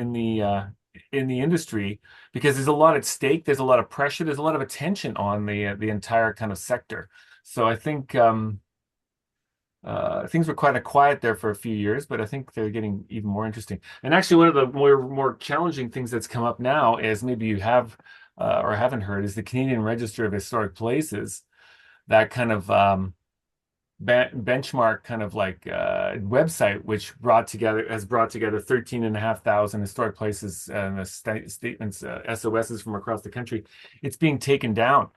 industry, because there's a lot at stake. There's a lot of pressure. There's a lot of attention on the entire kind of sector. So I think things were kind of quiet there for a few years, but I think they're getting even more interesting. And actually, one of the more challenging things that's come up now, as maybe you have or haven't heard, is the Canadian Register of Historic Places, that kind of benchmark kind of like website, which has brought together 13,500 historic places and the statements, SOSs from across the country. It's being taken down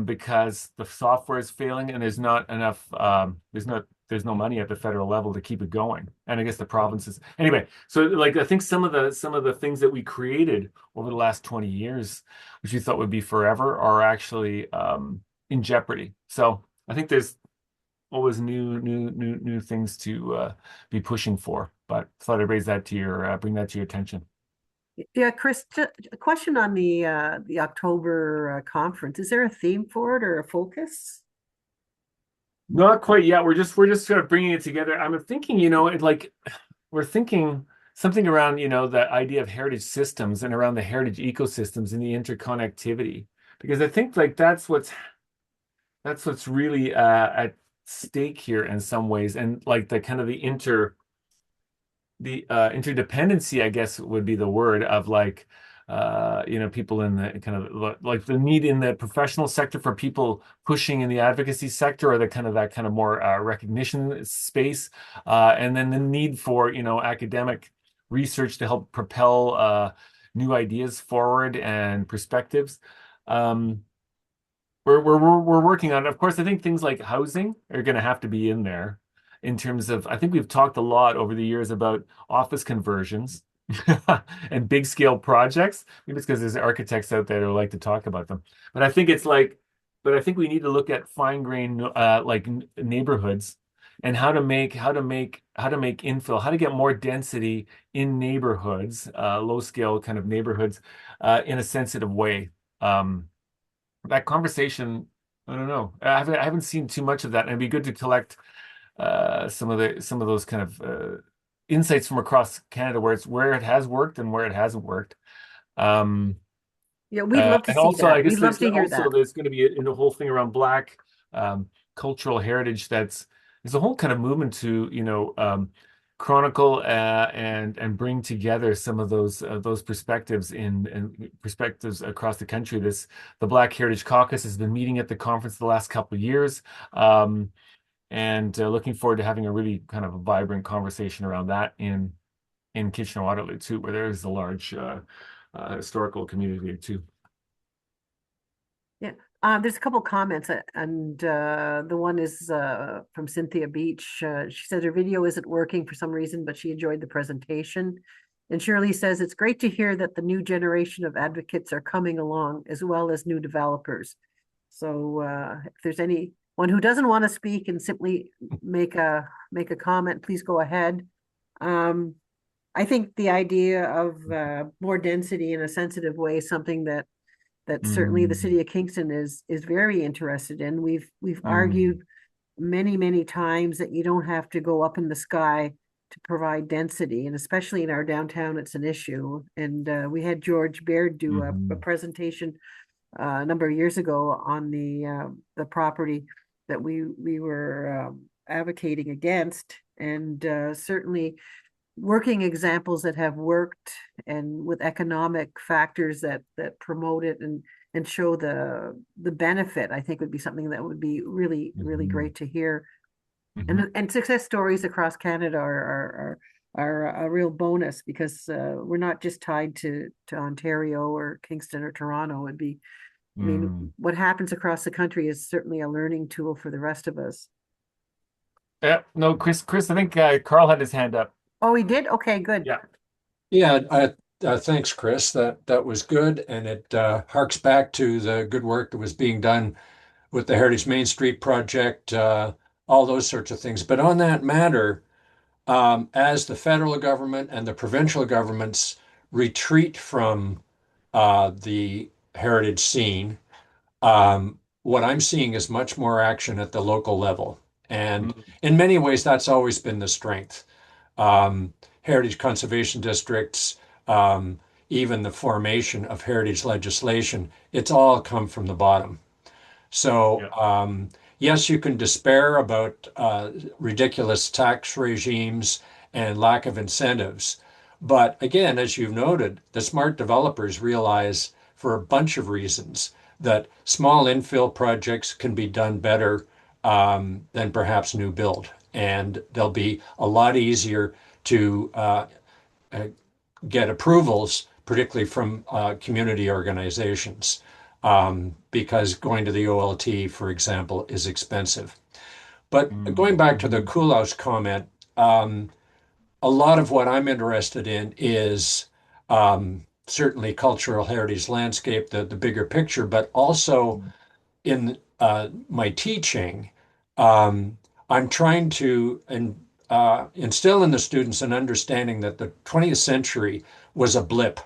because the software is failing, and there's not enough. There's no money at the federal level to keep it going, and I guess the provinces. Anyway, so like I think some of the things that we created over the last 20 years, which we thought would be forever, are actually in jeopardy. So I think there's always new things to be pushing for. But thought I'd raise that to bring that to your attention. Yeah, Chris, a question on the October conference. Is there a theme for it or a focus? Not quite yet. We're just sort of bringing it together. I'm thinking, we're thinking something around, the idea of heritage systems and around the heritage ecosystems and the interconnectivity, because I think like that's what's really at stake here in some ways, and like the kind of the interdependency, I guess would be the word, of like people in the kind of like the need in the professional sector for people pushing in the advocacy sector, or that kind of more recognition space, and then the need for academic research to help propel new ideas forward and perspectives. We're working on it. Of course, I think things like housing are going to have to be in there, in terms of, I think we've talked a lot over the years about office conversions and big scale projects. Maybe it's because there's architects out there who like to talk about them. But I think we need to look at fine grained like neighborhoods, and how to make infill, how to get more density in neighborhoods, low scale kind of neighborhoods, in a sensitive way. That conversation, I don't know. I haven't seen too much of that, and it'd be good to collect some of those kind of insights from across Canada, where it has worked and where it hasn't worked. Yeah, we'd love to and see also, that. I guess We'd love to hear that. there's going to be in the whole thing around Black cultural heritage. There's a whole kind of movement to chronicle and bring together some of those perspectives and perspectives across the country. The Black Heritage Caucus has been meeting at the conference the last couple of years, and looking forward to having a really kind of a vibrant conversation around that in Kitchener-Waterloo too, where there is a large historical community too. Yeah, there's a couple comments, and the one is from Cynthia Beach. She said her video isn't working for some reason, but she enjoyed the presentation. And Shirley says it's great to hear that the new generation of advocates are coming along, as well as new developers. So if there's anyone who doesn't want to speak and simply make a comment, please go ahead. Um, I think the idea of more density in a sensitive way is something that certainly the Mm, city of Kingston is very interested in. We've mm, argued many times that you don't have to go up in the sky to provide density, and especially in our downtown, it's an issue. And we had George Baird do a mhm, presentation a number of years ago on the property that we were advocating against, and certainly working examples that have worked and with economic factors that promote it and show the benefit, I think would be something that would be really mhm, great to hear. mhm, And success stories across Canada are a real bonus because we're not just tied to Ontario or Kingston or Toronto. It'd be, I mean, mm. what happens across the country is certainly a learning tool for the rest of us. Yeah, no, Chris, I think Carl had his hand up. Oh, he did? Okay, good. Yeah. Yeah, thanks, Chris. That was good, and it harks back to the good work that was being done with the Heritage Main Street project, all those sorts of things. But on that matter, as the federal government and the provincial governments retreat from the heritage scene, what I'm seeing is much more action at the local level, and Mm, in many ways, that's always been the strength. um, Heritage conservation districts, even the formation of heritage legislation, it's all come from the bottom. So, yeah. yes, you can despair about ridiculous tax regimes and lack of incentives. But again, as you've noted, the smart developers realize for a bunch of reasons that small infill projects can be done better than perhaps new build. And they'll be a lot easier to uh, get approvals, particularly from community organizations, because going to the OLT, for example, is expensive. But going Mm, back to the mhm, Coolhouse comment, a lot of what I'm interested in is certainly cultural heritage landscape, the bigger picture, but also mm, in my teaching, um, I'm trying to instill in the students an understanding that the 20th century was a blip,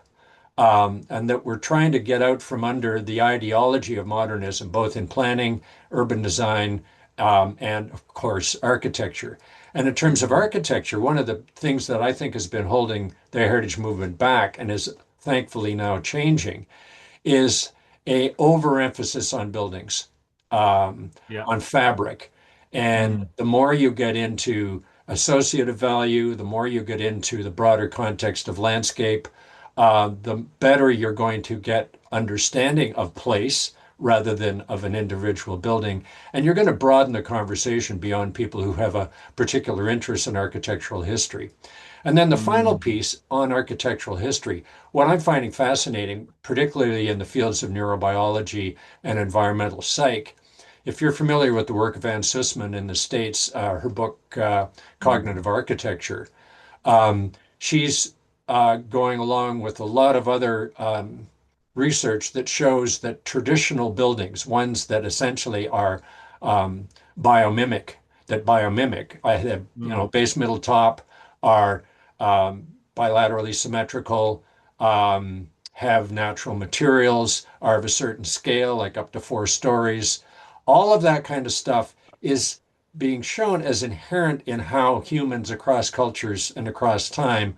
and that we're trying to get out from under the ideology of modernism, both in planning, urban design, and of course, architecture. And in terms of mhm, architecture, one of the things that I think has been holding the heritage movement back and is thankfully now changing is a overemphasis on buildings, yeah. on fabric. And Mm, the more you get into associative value, the more you get into the broader context of landscape, the better you're going to get understanding of place rather than of an individual building. And you're going to broaden the conversation beyond people who have a particular interest in architectural history. And then the final mm, piece on architectural history, what I'm finding fascinating, particularly in the fields of neurobiology and environmental psych, if you're familiar with the work of Anne Sussman in the States, her book, mm, Cognitive Architecture, she's going along with a lot of other research that shows that traditional buildings, ones that essentially are um, biomimic, I have, mm, base, middle, top, are bilaterally symmetrical, have natural materials, are of a certain scale, like up to 4 stories. All of that kind of stuff is being shown as inherent in how humans across cultures and across time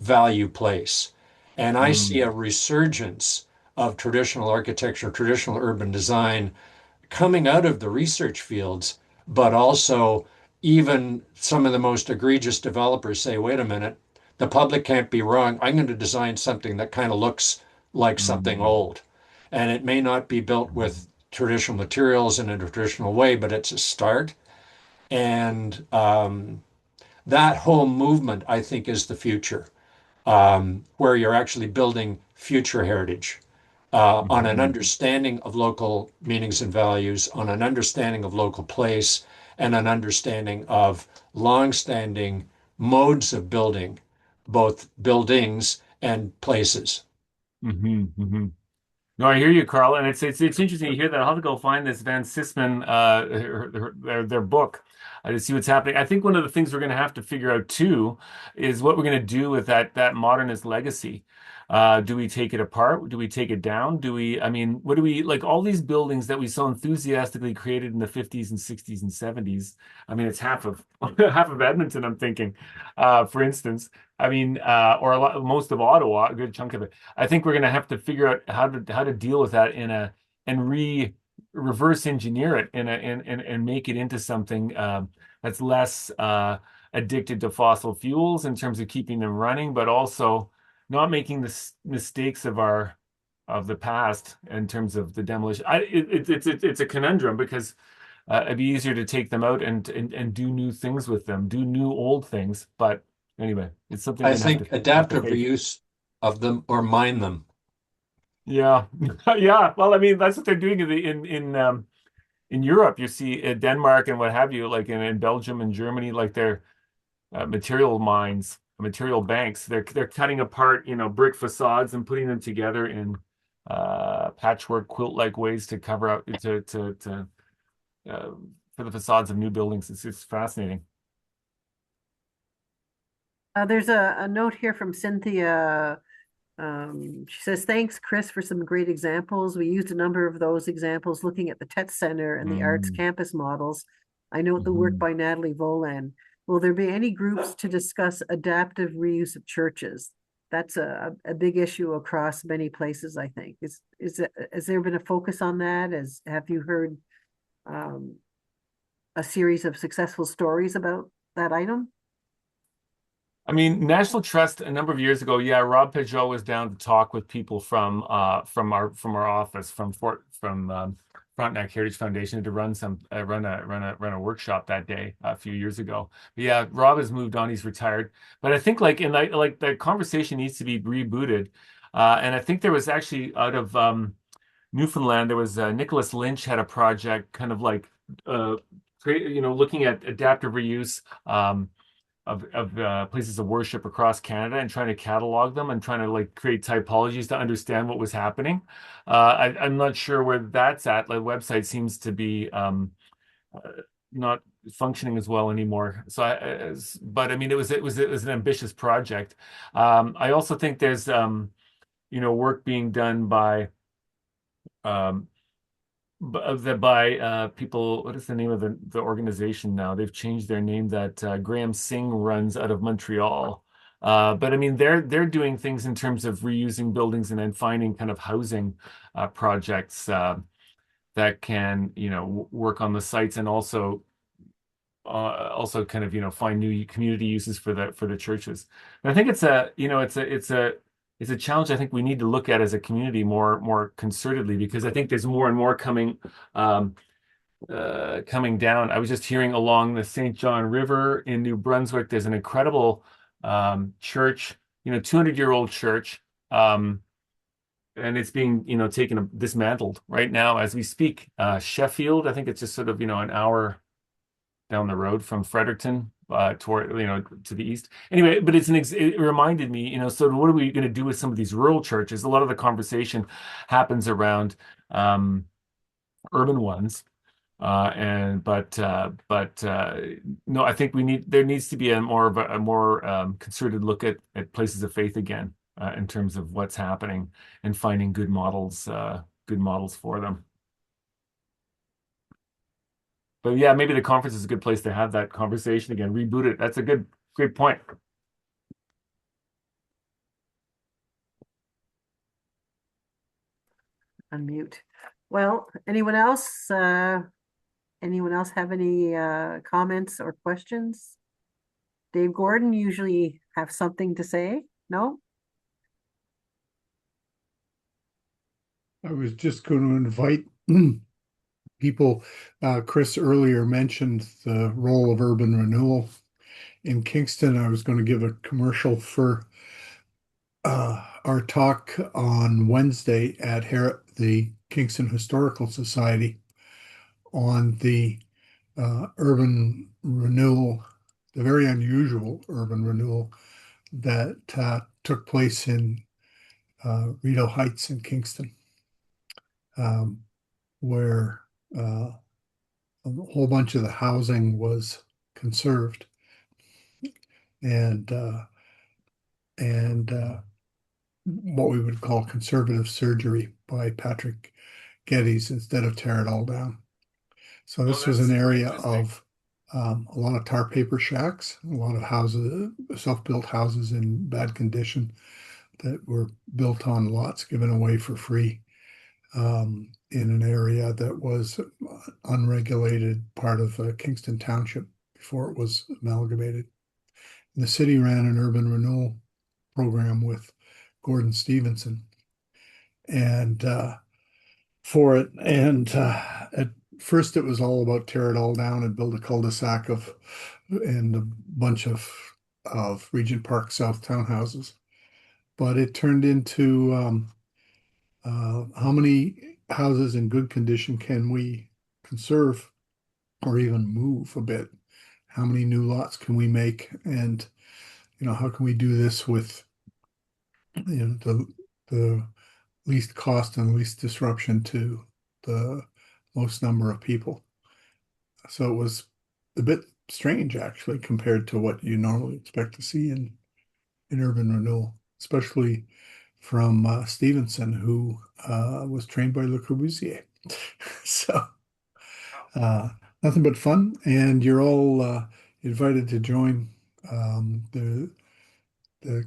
value place. And I see mm, a resurgence of traditional architecture, traditional urban design coming out of the research fields, but also even some of the most egregious developers say, wait a minute, the public can't be wrong. I'm going to design something that kind of looks like something mm, old. And it may not be built with traditional materials in a traditional way, but it's a start. And that whole movement, I think, is the future, where you're actually building future heritage. on an Mhm. understanding of local meanings and values, on an understanding of local place, and an understanding of longstanding modes of building, both buildings and places. Mhm. Mhm. No, I hear you, Carl, and it's interesting to hear that. I'll have to go find this Van Sisman their book to see what's happening. I think one of the things we're going to have to figure out too is what we're going to do with that modernist legacy. Do we take it apart? Do we take it down? I mean, what do we like all these buildings that we so enthusiastically created in the 50s and 60s and 70s? I mean, it's half of half of Edmonton, I'm thinking, for instance. I mean, or most of Ottawa, a good chunk of it. I think we're going to have to figure out how to deal with that and reverse engineer it and make it into something that's less addicted to fossil fuels in terms of keeping them running, but also not making the mistakes of the past in terms of the demolition. It's a conundrum because it'd be easier to take them out and do new things with them, do new old things. But anyway, it's something I we're gonna think have to adaptive face. reuse of them or mine them. Yeah, yeah. Well, I mean, that's what they're doing in Europe. You see, Denmark and what have you, like in Belgium and Germany, like their material mines, material banks. They're cutting apart, brick facades and putting them together in patchwork quilt-like ways to cover up to uh, for the facades of new buildings. It's fascinating. There's a note here from Cynthia. She says, thanks, Chris, for some great examples. We used a number of those examples looking at the Tech Center and the Arts Mm. Campus models. I note the work Mhm. by Natalie Volan. Will there be any groups to discuss adaptive reuse of churches? That's a big issue across many places, I think. Has there been a focus on that? Have you heard um, a series of successful stories about that item? I mean, National Trust a number of years ago, yeah, Rob Peugeot was down to talk with people from our office from Frontenac Heritage Foundation to run a workshop that day a few years ago. But yeah, Rob has moved on; he's retired. But I think like the conversation needs to be rebooted. And I think there was actually out of Newfoundland, there was Nicholas Lynch had a project kind of like uh, looking at adaptive reuse. Of places of worship across Canada and trying to catalog them and trying to like create typologies to understand what was happening. I'm not sure where that's at. The website seems to be uh, not functioning as well anymore. But I mean, it was an ambitious project. I also think there's work being done by um, people. What is the name of the organization now? They've changed their name. That Graham Singh runs out of Montreal. But I mean, they're doing things in terms of reusing buildings and then finding kind of housing projects that can work on the sites and also kind of find new community uses for the churches. And I think it's a challenge I think we need to look at as a community more concertedly because I think there's more and more um, coming down. I was just hearing along the St. John River in New Brunswick, there's an incredible church, 200-year-old church, and it's being dismantled right now as we speak. Sheffield, I think it's just sort of an hour down the road from Fredericton toward to the east. Anyway, but it reminded me, so what are we going to do with some of these rural churches? A lot of the conversation happens around urban ones. But no, I think there needs to be a more concerted look at places of faith again in terms of what's happening and finding good models for them. But yeah, maybe the conference is a good place to have that conversation again. Reboot it. That's a great point. Unmute. Well, anyone else? Anyone else have any comments or questions? Dave Gordon usually have something to say. No? I was just going to invite people. Chris earlier mentioned the role of urban renewal in Kingston. I was going to give a commercial for our talk on Wednesday at the Kingston Historical Society on the urban renewal, the very unusual urban renewal that took place in Rideau Heights in Kingston, um, where a whole bunch of the housing was conserved and what we would call conservative surgery by Patrick Geddes instead of tear it all down. So Oh, this was that's an super area interesting. of a lot of tar paper shacks, a lot of houses, self-built houses in bad condition that were built on lots given away for free in an area that was unregulated part of Kingston Township before it was amalgamated. And the city ran an urban renewal program with Gordon Stevenson and for it. And at first, it was all about tear it all down and build a cul-de-sac and a bunch of Regent Park South townhouses. But it turned into how many houses in good condition can we conserve or even move a bit? How many new lots can we make? And how can we do this with the least cost and least disruption to the most number of people? So it was a bit strange actually compared to what you normally expect to see in urban renewal, especially from Stevenson, who was trained by Le Corbusier. So uh, nothing but fun, and you're all invited to join the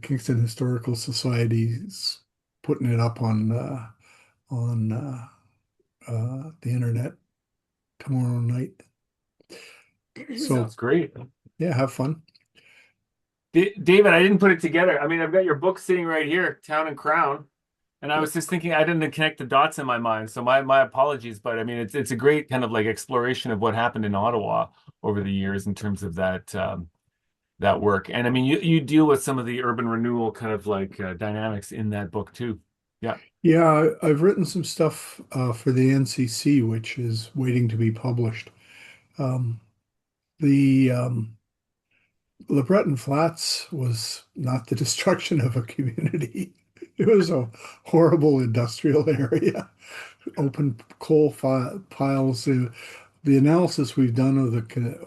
Kingston Historical Society's putting it up on the internet tomorrow night. So Sounds great. yeah, have fun. David, I didn't put it together. I mean, I've got your book sitting right here, Town and Crown, and I was just thinking I didn't connect the dots in my mind. So my apologies, but I mean it's a great kind of like exploration of what happened in Ottawa over the years in terms of that work. And I mean you deal with some of the urban renewal kind of like dynamics in that book too. Yeah. Yeah, I've written some stuff for the NCC, which is waiting to be published. Um, the Le Breton Flats was not the destruction of a community. It was a horrible industrial area, open coal piles. The analysis we've done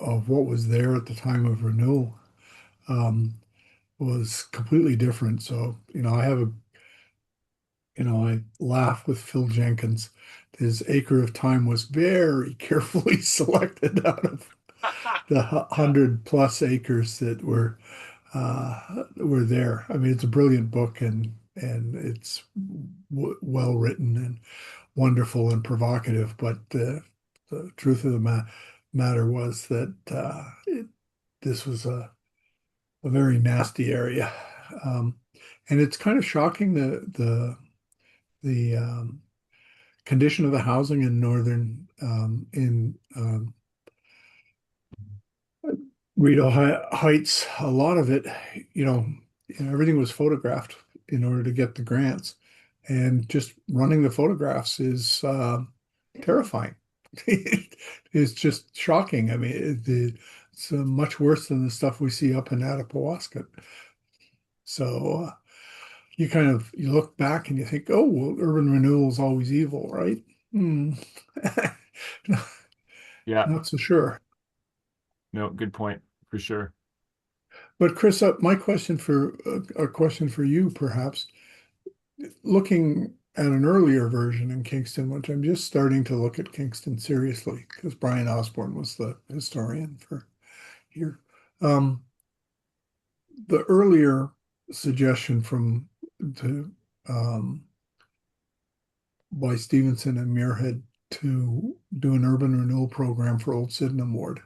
of what was there at the time of renewal um, was completely different. So, I laugh with Phil Jenkins. His acre of time was very carefully selected out of the 100+ acres that were there. I mean, it's a brilliant book and it's well written and wonderful and provocative. But the truth of the matter was that this was a very nasty area, and it's kind of shocking the condition of the housing in northern in Rideau Heights. A lot of it, everything was photographed in order to get the grants, and just running the photographs is terrifying. It's just shocking. I mean, it's much worse than the stuff we see up in Attapawasket. So you look back and you think, oh, well, urban renewal is always evil, right? Hmm. Yeah. Not so sure. No, good point for sure. But Chris, my question for a question for you, perhaps, looking at an earlier version in Kingston, which I'm just starting to look at Kingston seriously because Brian Osborne was the historian for here. Um, the earlier suggestion to um, by Stevenson and Muirhead to do an urban renewal program for Old Sydenham Ward,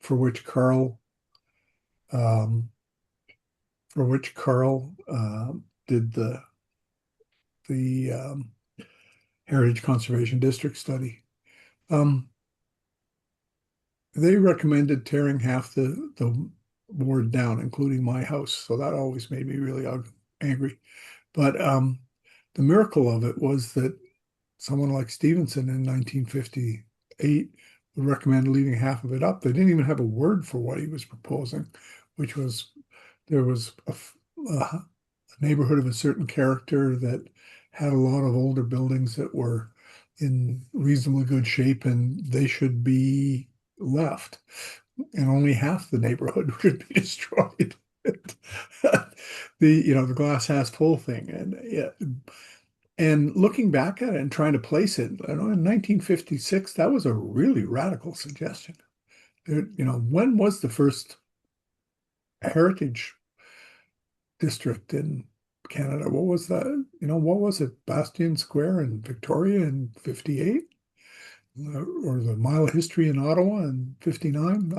for which um, Carl did the Heritage Conservation District study. They recommended tearing half the ward down, including my house. So that always made me really angry. But the miracle of it was that someone like Stevenson in 1958 would recommend leaving half of it up. They didn't even have a word for what he was proposing, which was there was a neighborhood of a certain character that had a lot of older buildings that were in reasonably good shape and they should be left. And only half the neighborhood should be destroyed. The glass half full thing. And yeah, and looking back at it and trying to place it, in 1956, that was a really radical suggestion. When was the first heritage district in Canada? What was that? What was it? Bastion Square in Victoria in 58? Or the Mile of History in Ottawa in 59?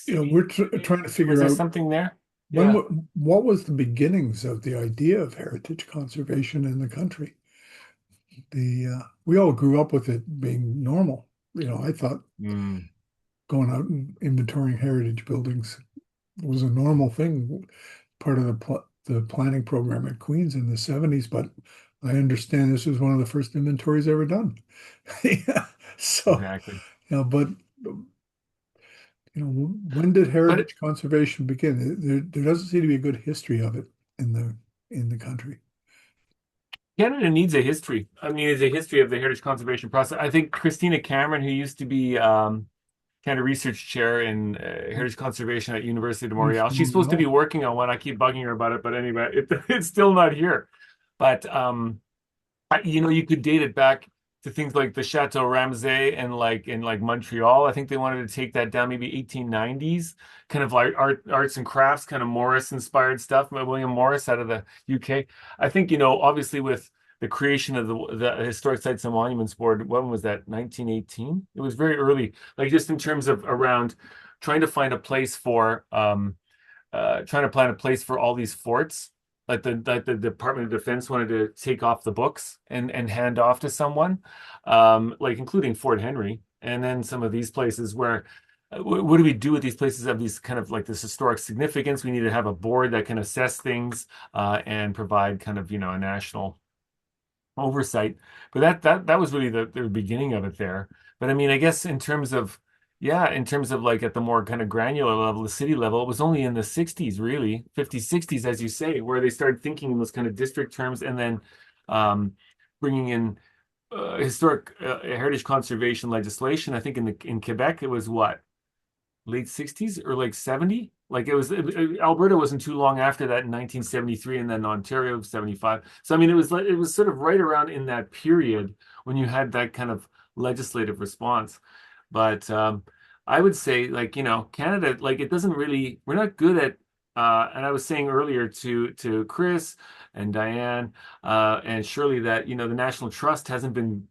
We're trying to figure Was there out something there? when, Yeah. what was the beginnings of the idea of heritage conservation in the country? We all grew up with it being normal. I thought Mm. going out and inventorying heritage buildings was a normal thing, part of the planning program at Queens in the 70s. But I understand this was one of the first inventories ever done. Yeah. So, Exactly. but when did But heritage conservation begin? There doesn't seem to be a good history of it in the country. Canada needs a history. I mean, it's a history of the heritage conservation process. I think Christina Cameron, who used to be Canada Research Chair in Heritage Conservation at University of Montreal, she's supposed to be working on one. I keep bugging her about it, but anyway, it's still not here. But you could date it back to things like the Chateau Ramsay and like in like Montreal. I think they wanted to take that down maybe 1890s, kind of like arts and crafts, kind of Morris inspired stuff. William Morris out of the UK. I think, obviously with the creation of the Historic Sites and Monuments Board, when was that? 1918? It was very early, like just in terms of around trying to find a place for trying to plan a place for all these forts like the Department of Defense wanted to take off the books and hand off to someone, like including Fort Henry, and then some of these places where what do we do with these places of these kind of like this historic significance? We need to have a board that can assess things and provide kind of a national oversight. But that was really the beginning of it there. But I mean, I guess in terms of like at the more kind of granular level, the city level, it was only in the 60s, really, 50s, 60s, as you say, where they started thinking in those kind of district terms and then bringing in historic heritage conservation legislation. I think in Quebec, it was what, late 60s or like 70? Like Alberta wasn't too long after that in 1973, and then Ontario 75. So I mean, it was sort of right around in that period when you had that kind of legislative response. But I would say, like, Canada, like, it doesn't really, we're not good at, and I was saying earlier to Chris and Diane and Shirley that, the National Trust hasn't been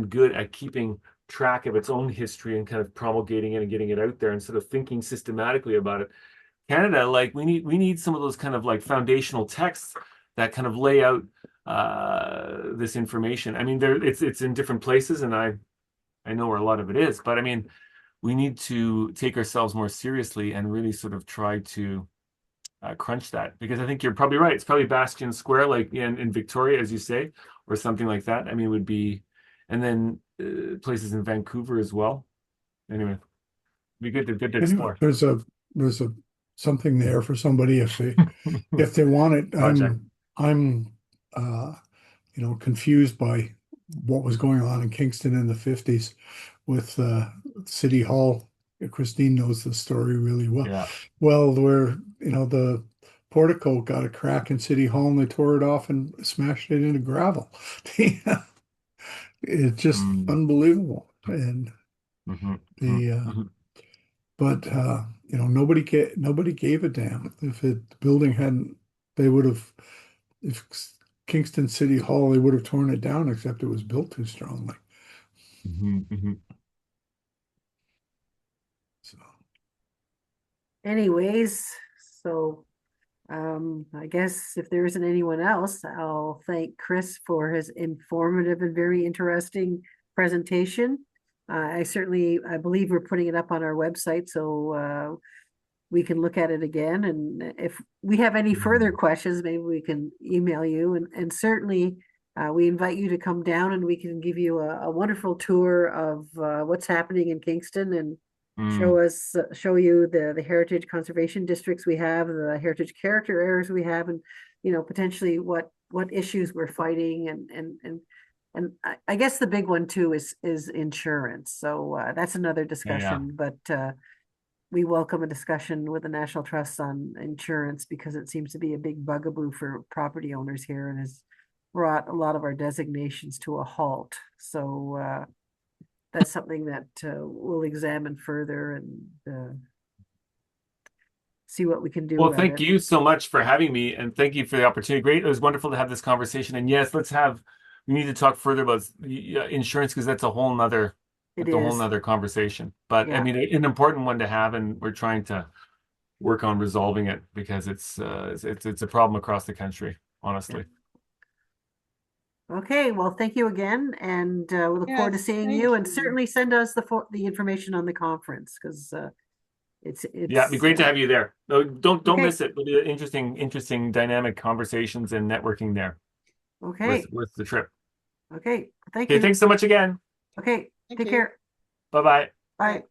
good at keeping track of its own history and kind of promulgating it and getting it out there and sort of thinking systematically about it. Canada, like, we need some of those kind of like foundational texts that kind of lay out this information. I mean, it's in different places, and I know where a lot of it is, but I mean, we need to take ourselves more seriously and really sort of try to crunch that, because I think you're probably right. It's probably Bastion Square, like in Victoria, as you say, or something like that. I mean, would be, and then places in Vancouver as well. Anyway, it'd be good to explore. There's a something there for somebody if they want it. Project. I'm confused by what was going on in Kingston in the 50s with City Hall. Christine knows the story really well. Yeah. Well, where the portico got a crack in City Hall and they tore it off and smashed it into gravel. It's just unbelievable. And but nobody gave a damn. If the building hadn't, they would have, if Kingston City Hall, they would have torn it down, except it was built too strongly. So, Anyways, so I guess if there isn't anyone else, I'll thank Chris for his informative and very interesting presentation. I believe we're putting it up on our website, so we can look at it again. And if we have any further questions, maybe we can email you. And certainly, we invite you to come down and we can give you a wonderful tour of what's happening in Kingston and show you the heritage conservation districts we have, the heritage character areas we have, and potentially what issues we're fighting, and I guess the big one too is insurance. So that's another discussion, but we welcome a discussion with the National Trust on insurance because it seems to be a big bugaboo for property owners here and has brought a lot of our designations to a halt. So that's something that we'll examine further and see what we can do. Well, thank you so much for having me, and thank you for the opportunity. Great. It was wonderful to have this conversation. And yes, we need to talk further about insurance because that's a whole nother conversation. But I mean, an important one to have, and we're trying to work on resolving it because it's a problem across the country, honestly. Okay, well, thank you again, and we look forward to seeing you. And certainly send us the information on the conference because it's it'd be great to have you there. No, don't miss it. It'll be interesting dynamic conversations and networking there. Okay, with the trip. Okay, thank you. Thanks so much again. Okay, take care. Bye-bye. Bye.